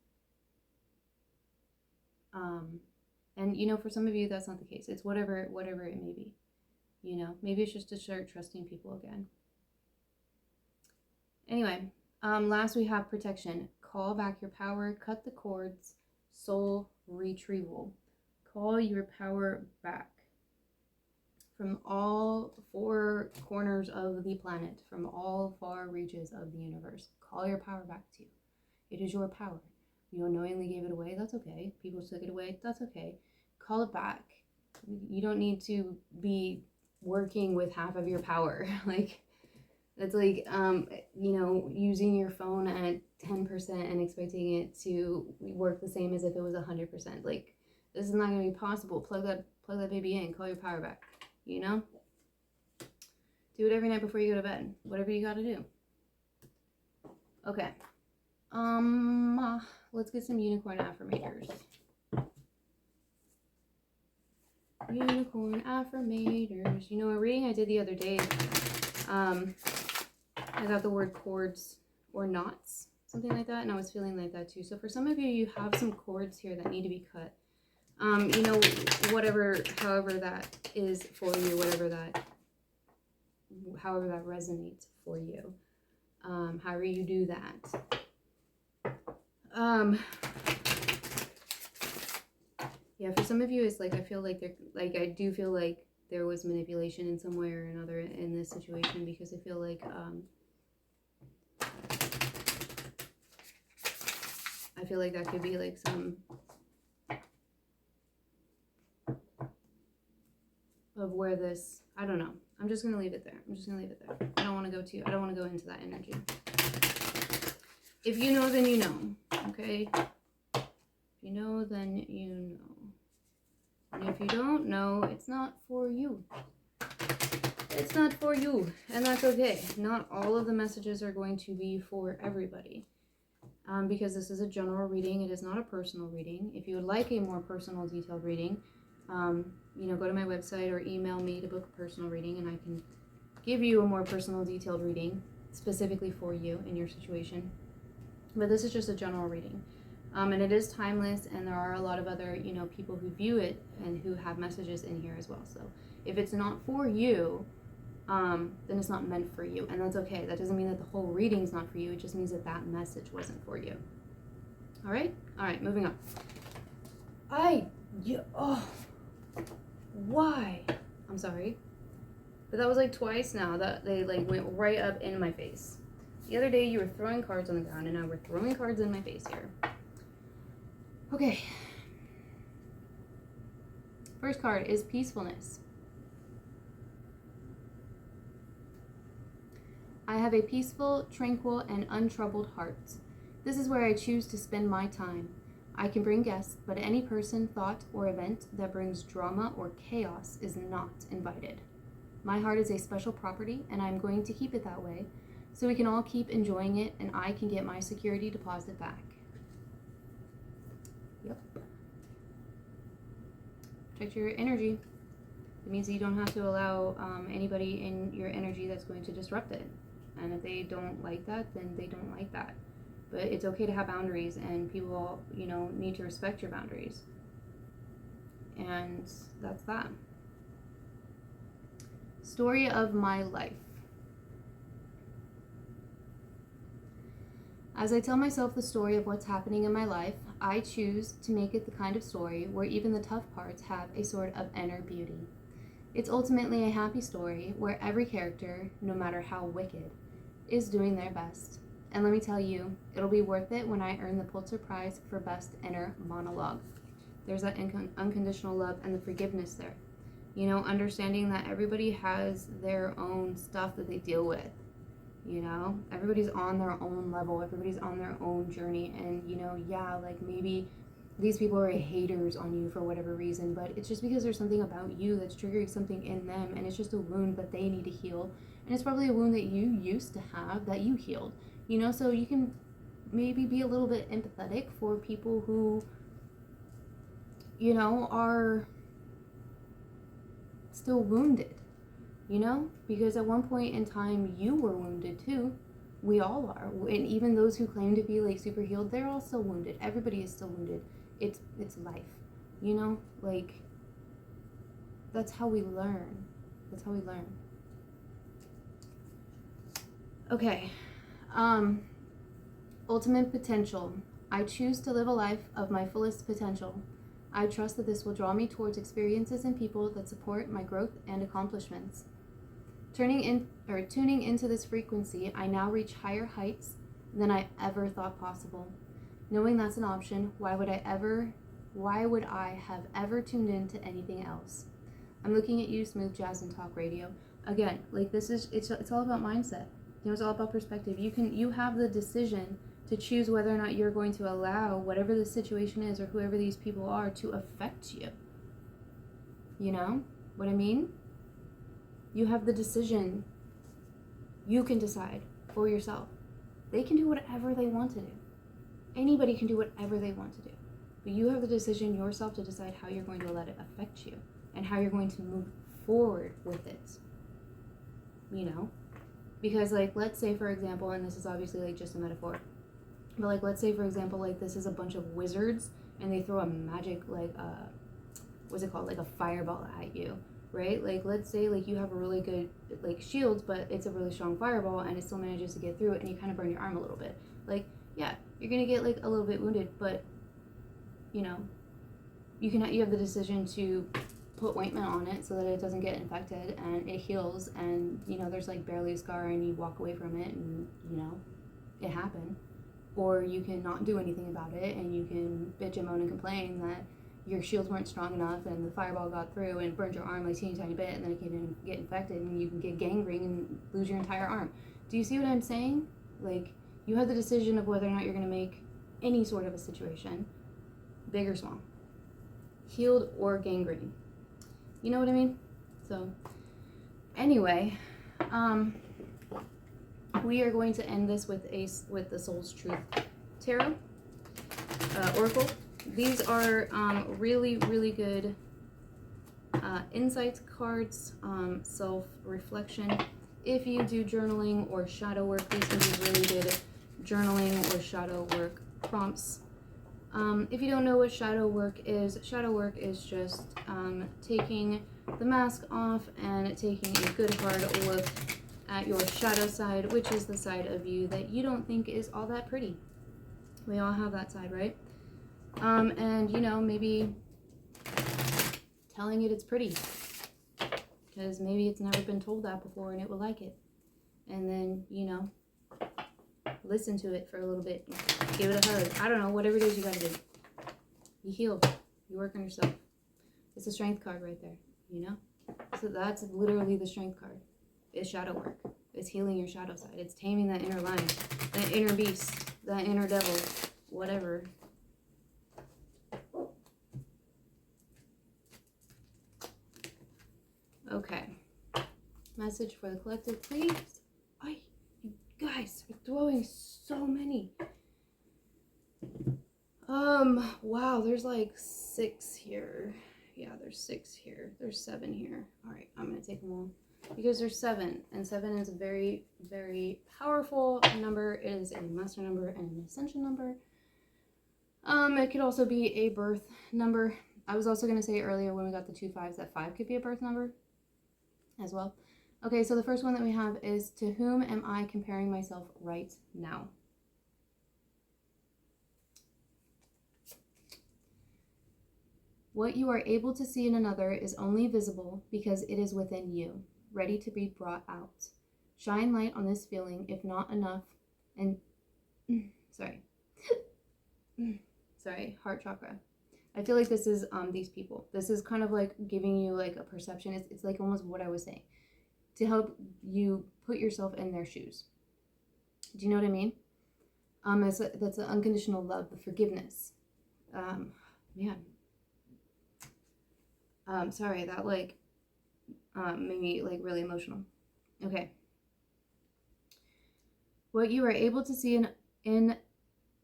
and for some of you that's not the case. It's whatever it may be. Maybe it's just to start trusting people again. Anyway, last we have protection. Call back your power, cut the cords, soul retrieval. Call your power back from all four corners of the planet, from all far reaches of the universe. Call your power back to you. It is your power. You unknowingly gave it away, that's okay. People took it away, that's okay. Call it back. You don't need to be working with half of your power. Like, it's like, using your phone at 10% and expecting it to work the same as if it was 100%. Like, this is not going to be possible. Plug that baby in. Call your power back. Do it every night before you go to bed. Whatever you got to do. Okay. Let's get some unicorn affirmators. Unicorn affirmators. A reading I did the other day, I got the word cords or knots, something like that, and I was feeling like that too. So for some of you, you have some cords here that need to be cut. However that is for you, however that resonates for you, however you do that. Yeah, for some of you, it's like, I do feel like there was manipulation in some way or another in this situation, because I feel like, that could be like some of where this, I don't know. I'm just going to leave it there. I don't want to go into that energy. If you know, then you know. Okay? If you know, then you know. And if you don't know, it's not for you. It's not for you. And that's okay. Not all of the messages are going to be for everybody. Because this is a general reading. It is not a personal reading. If you would like a more personal, detailed reading, go to my website or email me to book a personal reading, and I can give you a more personal, detailed reading specifically for you in your situation. But this is just a general reading. And it is timeless, and there are a lot of other, people who view it and who have messages in here as well. So if it's not for you, then it's not meant for you, and that's okay. That doesn't mean that the whole reading's not for you. It just means that that message wasn't for you. All right, moving on. Why? I'm sorry, but that was like twice now that they like went right up in my face. The other day you were throwing cards on the ground, and now we're throwing cards in my face here. Okay. First card is peacefulness. I have a peaceful, tranquil, and untroubled heart. This is where I choose to spend my time. I can bring guests, but any person, thought, or event that brings drama or chaos is not invited. My heart is a special property, and I'm going to keep it that way, so we can all keep enjoying it, and I can get my security deposit back. Yep. Protect your energy. It means that you don't have to allow anybody in your energy that's going to disrupt it. And if they don't like that, then they don't like that. But it's okay to have boundaries, and people, need to respect your boundaries. And that's that. Story of my life. As I tell myself the story of what's happening in my life, I choose to make it the kind of story where even the tough parts have a sort of inner beauty. It's ultimately a happy story where every character, no matter how wicked, is doing their best. And let me tell you, it'll be worth it when I earn the Pulitzer Prize for Best Inner Monologue. There's that unconditional love and the forgiveness there. You know, understanding that everybody has their own stuff that they deal with. You know, everybody's on their own level, everybody's on their own journey. And, you know, yeah, like maybe these people are haters on you for whatever reason, but it's just because there's something about you that's triggering something in them, and it's just a wound that they need to heal. And it's probably a wound that you used to have that you healed, you know, so you can maybe be a little bit empathetic for people who, you know, are still wounded, you know, because at one point in time you were wounded too. We all are, and even those who claim to be like super healed, they're all still wounded. Everybody is still wounded. It's life, you know, like that's how we learn. Okay. Ultimate potential. I choose to live a life of my fullest potential. I trust that this will draw me towards experiences and people that support my growth and accomplishments. Tuning into this frequency, I now reach higher heights than I ever thought possible. Knowing that's an option, why would I have ever tuned into anything else? I'm looking at you, Smooth Jazz and Talk Radio. Again, like it's all about mindset. You know, it's all about perspective. You have the decision to choose whether or not you're going to allow whatever the situation is or whoever these people are to affect you. You know what I mean? You have the decision. You can decide for yourself. They can do whatever they want to do. Anybody can do whatever they want to do. But you have the decision yourself to decide how you're going to let it affect you and how you're going to move forward with it. You know? Because, like, let's say, for example, and this is obviously, like, just a metaphor, but, like, let's say, for example, like, this is a bunch of wizards, and they throw a magic, like, what's it called, like, a fireball at you, right? Like, let's say, like, you have a really good, like, shield, but it's a really strong fireball, and it still manages to get through it, and you kind of burn your arm a little bit. Like, yeah, you're gonna get, like, a little bit wounded, but, you know, you have the decision to put ointment on it so that it doesn't get infected and it heals, and you know there's like barely a scar and you walk away from it and you know it happened. Or you can not do anything about it and you can bitch and moan and complain that your shields weren't strong enough and the fireball got through and burned your arm like a teeny tiny bit, and then it can get infected and you can get gangrene and lose your entire arm. Do you see what I'm saying? Like, you have the decision of whether or not you're going to make any sort of a situation, big or small, healed or gangrene. You know what I mean? So, anyway, we are going to end this with the Soul's Truth Tarot Oracle. These are really, really good insight cards, self-reflection. If you do journaling or shadow work, these can be really good journaling or shadow work prompts. If you don't know what shadow work is just taking the mask off and taking a good hard look at your shadow side, which is the side of you that you don't think is all that pretty. We all have that side, right? And you know, maybe telling it it's pretty, because maybe it's never been told that before and it will like it. And then, you know, listen to it for a little bit, give it a hug. I don't know, whatever it is you gotta do. You heal, you work on yourself. It's a strength card right there, you know? So that's literally the strength card. It's shadow work. It's healing your shadow side. It's taming that inner lion, that inner beast, that inner devil, whatever. Okay. Message for the collective, please. Ay, you guys are throwing so many. Wow, there's like 6 here. Yeah, there's 6 here. There's 7 here. All right, I'm gonna take them all because there's 7, and 7 is a very, very powerful number. It is a master number and an ascension number. It could also be a birth number. I was also gonna say earlier when we got the 2 5s that 5 could be a birth number as well. Okay, so the first one that we have is, to whom am I comparing myself right now? What you are able to see in another is only visible because it is within you, ready to be brought out. Shine light on this feeling, if not enough, and sorry, heart chakra. I feel like this is these people. This is kind of like giving you like a perception. It's like almost what I was saying, to help you put yourself in their shoes. Do you know what I mean? That's an unconditional love, the forgiveness. Sorry, that like made me like really emotional. Okay. What you are able to see in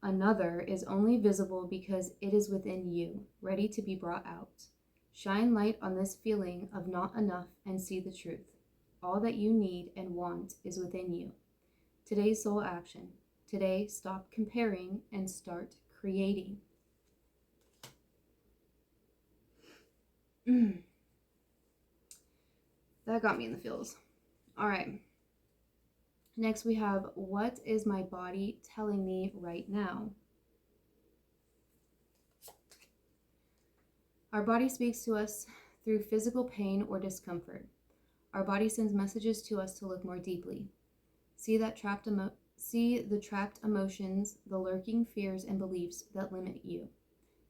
another is only visible because it is within you, ready to be brought out. Shine light on this feeling of not enough and see the truth. All that you need and want is within you. Today's soul action. Today, stop comparing and start creating. That got me in the feels. All right. Next we have, what is my body telling me right now? Our body speaks to us through physical pain or discomfort. Our body sends messages to us to look more deeply. See the trapped emotions, the lurking fears and beliefs that limit you.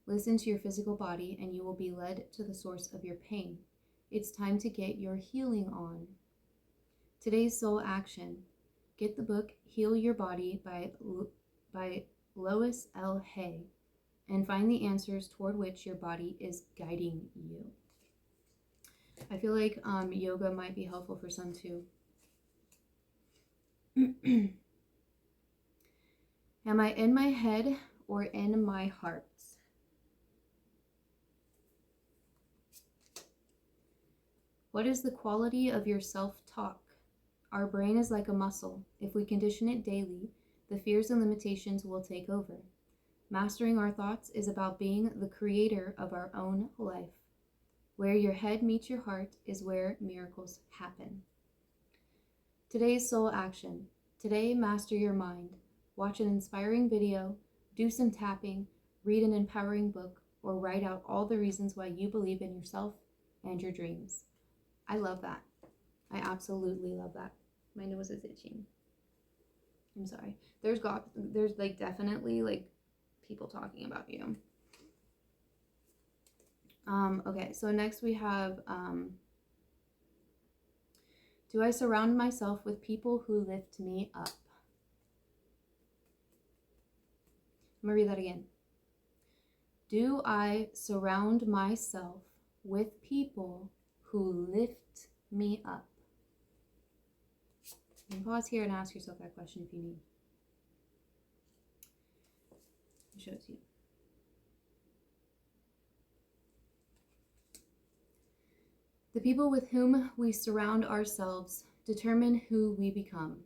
Listen to your physical body and you will be led to the source of your pain. It's time to get your healing on. Today's soul action. Get the book Heal Your Body by Lois L. Hay and find the answers toward which your body is guiding you. I feel like yoga might be helpful for some too. Am I in my head or in my heart? What is the quality of your self-talk? Our brain is like a muscle. If we condition it daily, the fears and limitations will take over. Mastering our thoughts is about being the creator of our own life. Where your head meets your heart is where miracles happen. Today's soul action. Today, master your mind. Watch an inspiring video, do some tapping, read an empowering book, or write out all the reasons why you believe in yourself and your dreams. I love that. I absolutely love that. My nose is itching. I'm sorry. There's like definitely like people talking about you. Okay, so next we have, do I surround myself with people who lift me up? I'm gonna read that again. Do I surround myself with people who lift me up? You can pause here and ask yourself that question if you need. I'll show it to you. The people with whom we surround ourselves determine who we become.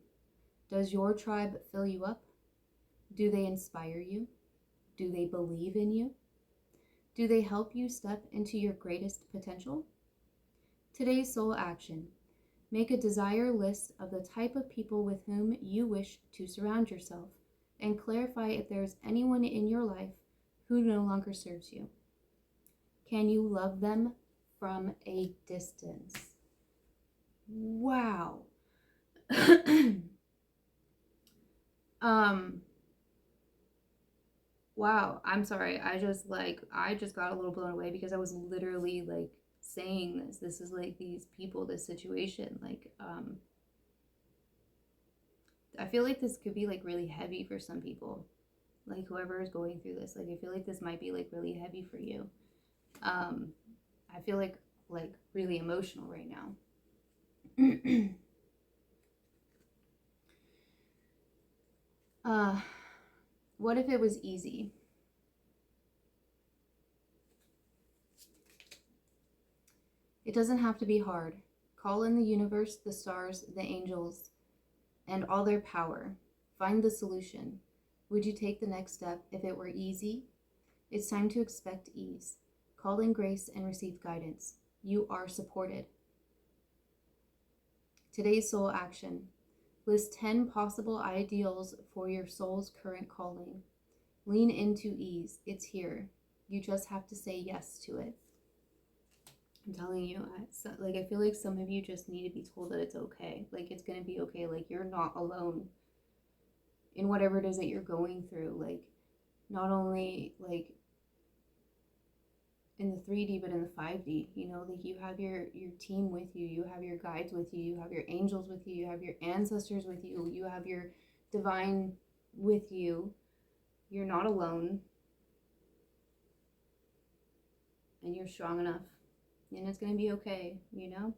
Does your tribe fill you up? Do they inspire you? Do they believe in you? Do they help you step into your greatest potential? Today's soul action. Make a desire list of the type of people with whom you wish to surround yourself and clarify if there is anyone in your life who no longer serves you. Can you love them from a distance? Wow. Wow, I'm sorry. I just got a little blown away because I was literally like saying this. This is like these people, this situation. Like, I feel like this could be like really heavy for some people. Like whoever is going through this, like I feel like this might be like really heavy for you. I feel like really emotional right now. What if it was easy? It doesn't have to be hard. Call in the universe, the stars, the angels, and all their power. Find the solution. Would you take the next step if it were easy? It's time to expect ease. Call in grace and receive guidance. You are supported. Today's soul action. List 10 possible ideals for your soul's current calling. Lean into ease. It's here. You just have to say yes to it. I'm telling you, like, I feel like some of you just need to be told that it's okay. Like, it's gonna be okay. Like, you're not alone in whatever it is that you're going through. Like, not only like in the 3D but in the 5D, you know, like you have your team with you, you have your guides with you, you have your angels with you, you have your ancestors with you, you have your divine with you. You're not alone, and you're strong enough, and it's going to be okay, you know.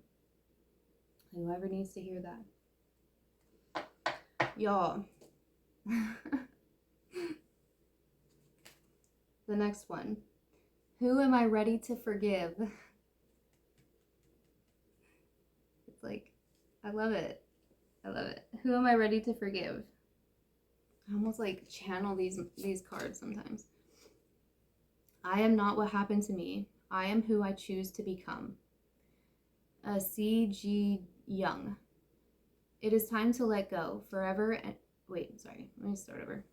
And whoever needs to hear that, y'all. The next one. Who am I ready to forgive? It's like, I love it. I love it. Who am I ready to forgive? I almost like channel these cards sometimes. I am not what happened to me. I am who I choose to become. C.G. Jung. It is time to let go forever and wait, sorry, let me start over.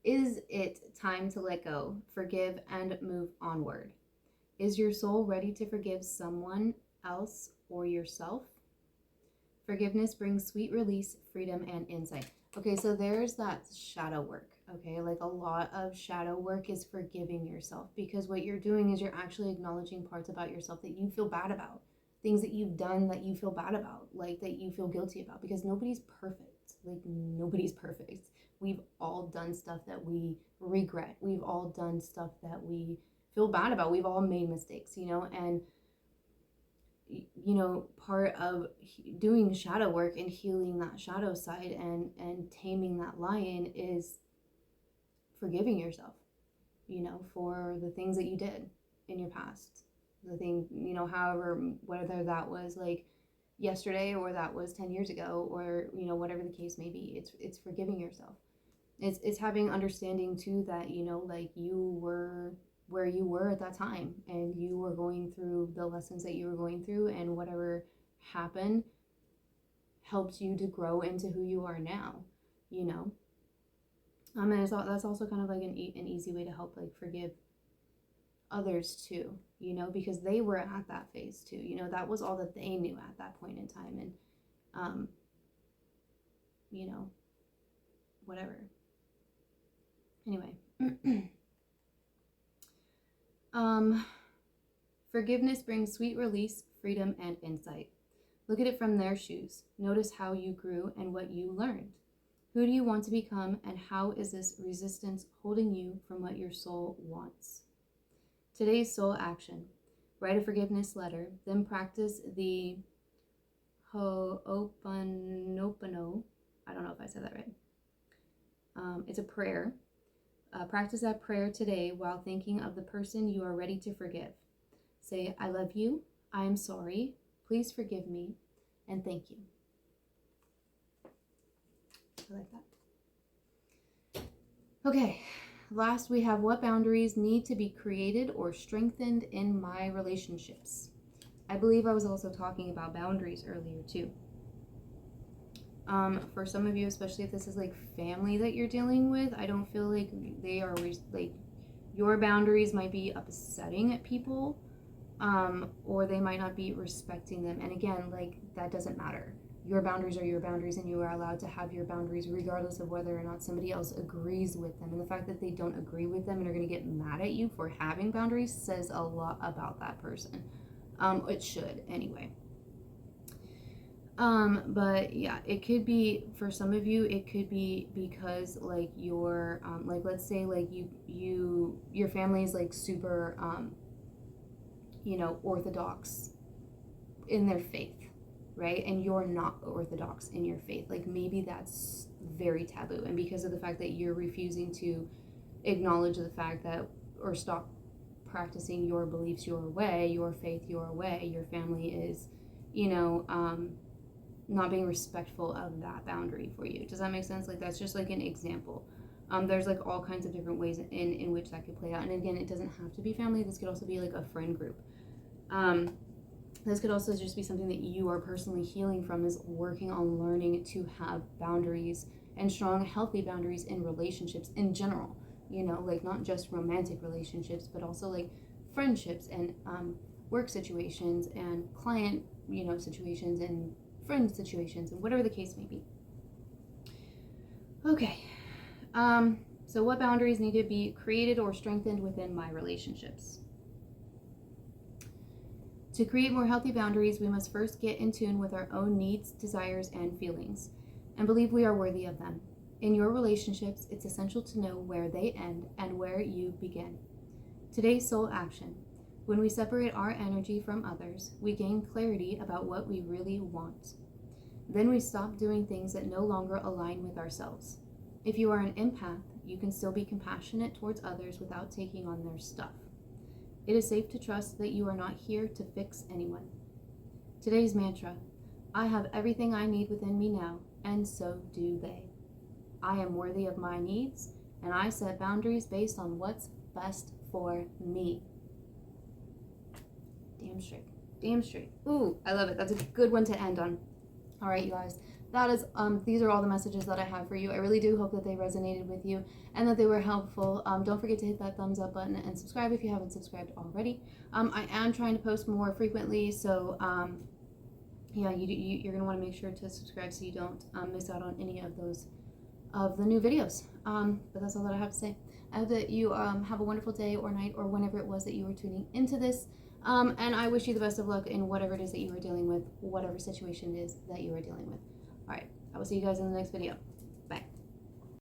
Is it time to let go, forgive, and move onward? Is your soul ready to forgive someone else or yourself? Forgiveness brings sweet release, freedom, and insight. Okay, so there's that shadow work, okay? Like a lot of shadow work is forgiving yourself, because what you're doing is you're actually acknowledging parts about yourself that you feel bad about, things that you've done that you feel bad about, like that you feel guilty about, because nobody's perfect. Like, nobody's perfect. We've all done stuff that we regret. We've all done stuff that we feel bad about. We've all made mistakes, you know, and you know, part of doing shadow work and healing that shadow side and taming that lion is forgiving yourself, you know, for the things that you did in your past. The thing, you know, however, whether that was like yesterday or that was 10 years ago, or, you know, whatever the case may be, it's forgiving yourself. It's having understanding too that, you know, like you were where you were at that time, and you were going through the lessons that you were going through, and whatever happened helped you to grow into who you are now, you know. And that's also kind of like an easy way to help like forgive others too, you know, because they were at that phase too, you know, that was all that they knew at that point in time. And you know, whatever. Anyway. Forgiveness brings sweet release, freedom, and insight. Look at it from their shoes. Notice how you grew and what you learned. Who do you want to become, and how is this resistance holding you from what your soul wants? Today's soul action. Write a forgiveness letter, then practice the Ho'oponopono. I don't know if I said that right. It's a prayer. Practice that prayer today while thinking of the person you are ready to forgive. Say, I love you, I am sorry, please forgive me, and thank you. I like that. Okay, last we have, what boundaries need to be created or strengthened in my relationships? I believe I was also talking about boundaries earlier too. For some of you, especially if this is like family that you're dealing with, I don't feel like they are like your boundaries might be upsetting at people, or they might not be respecting them. And again, like, that doesn't matter. Your boundaries are your boundaries, and you are allowed to have your boundaries regardless of whether or not somebody else agrees with them. And the fact that they don't agree with them and are going to get mad at you for having boundaries says a lot about that person. It should anyway. But yeah, it could be, for some of you, it could be because like your like, let's say like your family is like super you know, orthodox in their faith, right? And you're not orthodox in your faith. Like, maybe that's very taboo, and because of the fact that you're refusing to acknowledge the fact that, or stop practicing your beliefs your way, your faith your way, your family is, you know, not being respectful of that boundary for you. Does that make sense? Like, that's just like an example. There's like all kinds of different ways in which that could play out. And again, it doesn't have to be family. This could also be like a friend group. This could also just be something that you are personally healing from, is working on learning to have boundaries, and strong, healthy boundaries in relationships in general. You know, like not just romantic relationships, but also like friendships and work situations and client, situations and friend situations and whatever the case may be. Okay. So what boundaries need to be created or strengthened within my relationships? To create more healthy boundaries, we must first get in tune with our own needs, desires, and feelings, and believe we are worthy of them. In your relationships, it's essential to know where they end and where you begin. Today's soul action. When we separate our energy from others, we gain clarity about what we really want. Then we stop doing things that no longer align with ourselves. If you are an empath, you can still be compassionate towards others without taking on their stuff. It is safe to trust that you are not here to fix anyone. Today's mantra: I have everything I need within me now, and so do they. I am worthy of my needs, and I set boundaries based on what's best for me. Damn straight. Damn straight. Ooh, I love it. That's a good one to end on. All right, you guys. That is, these are all the messages that I have for you. I really do hope that they resonated with you and that they were helpful. Don't forget to hit that thumbs up button and subscribe if you haven't subscribed already. I am trying to post more frequently, so yeah, you're gonna want to make sure to subscribe so you don't miss out on any of those of the new videos. But that's all that I have to say. I hope that you have a wonderful day or night or whenever it was that you were tuning into this. And I wish you the best of luck in whatever it is that you are dealing with, whatever situation it is that you are dealing with. All right, I will see you guys in the next video.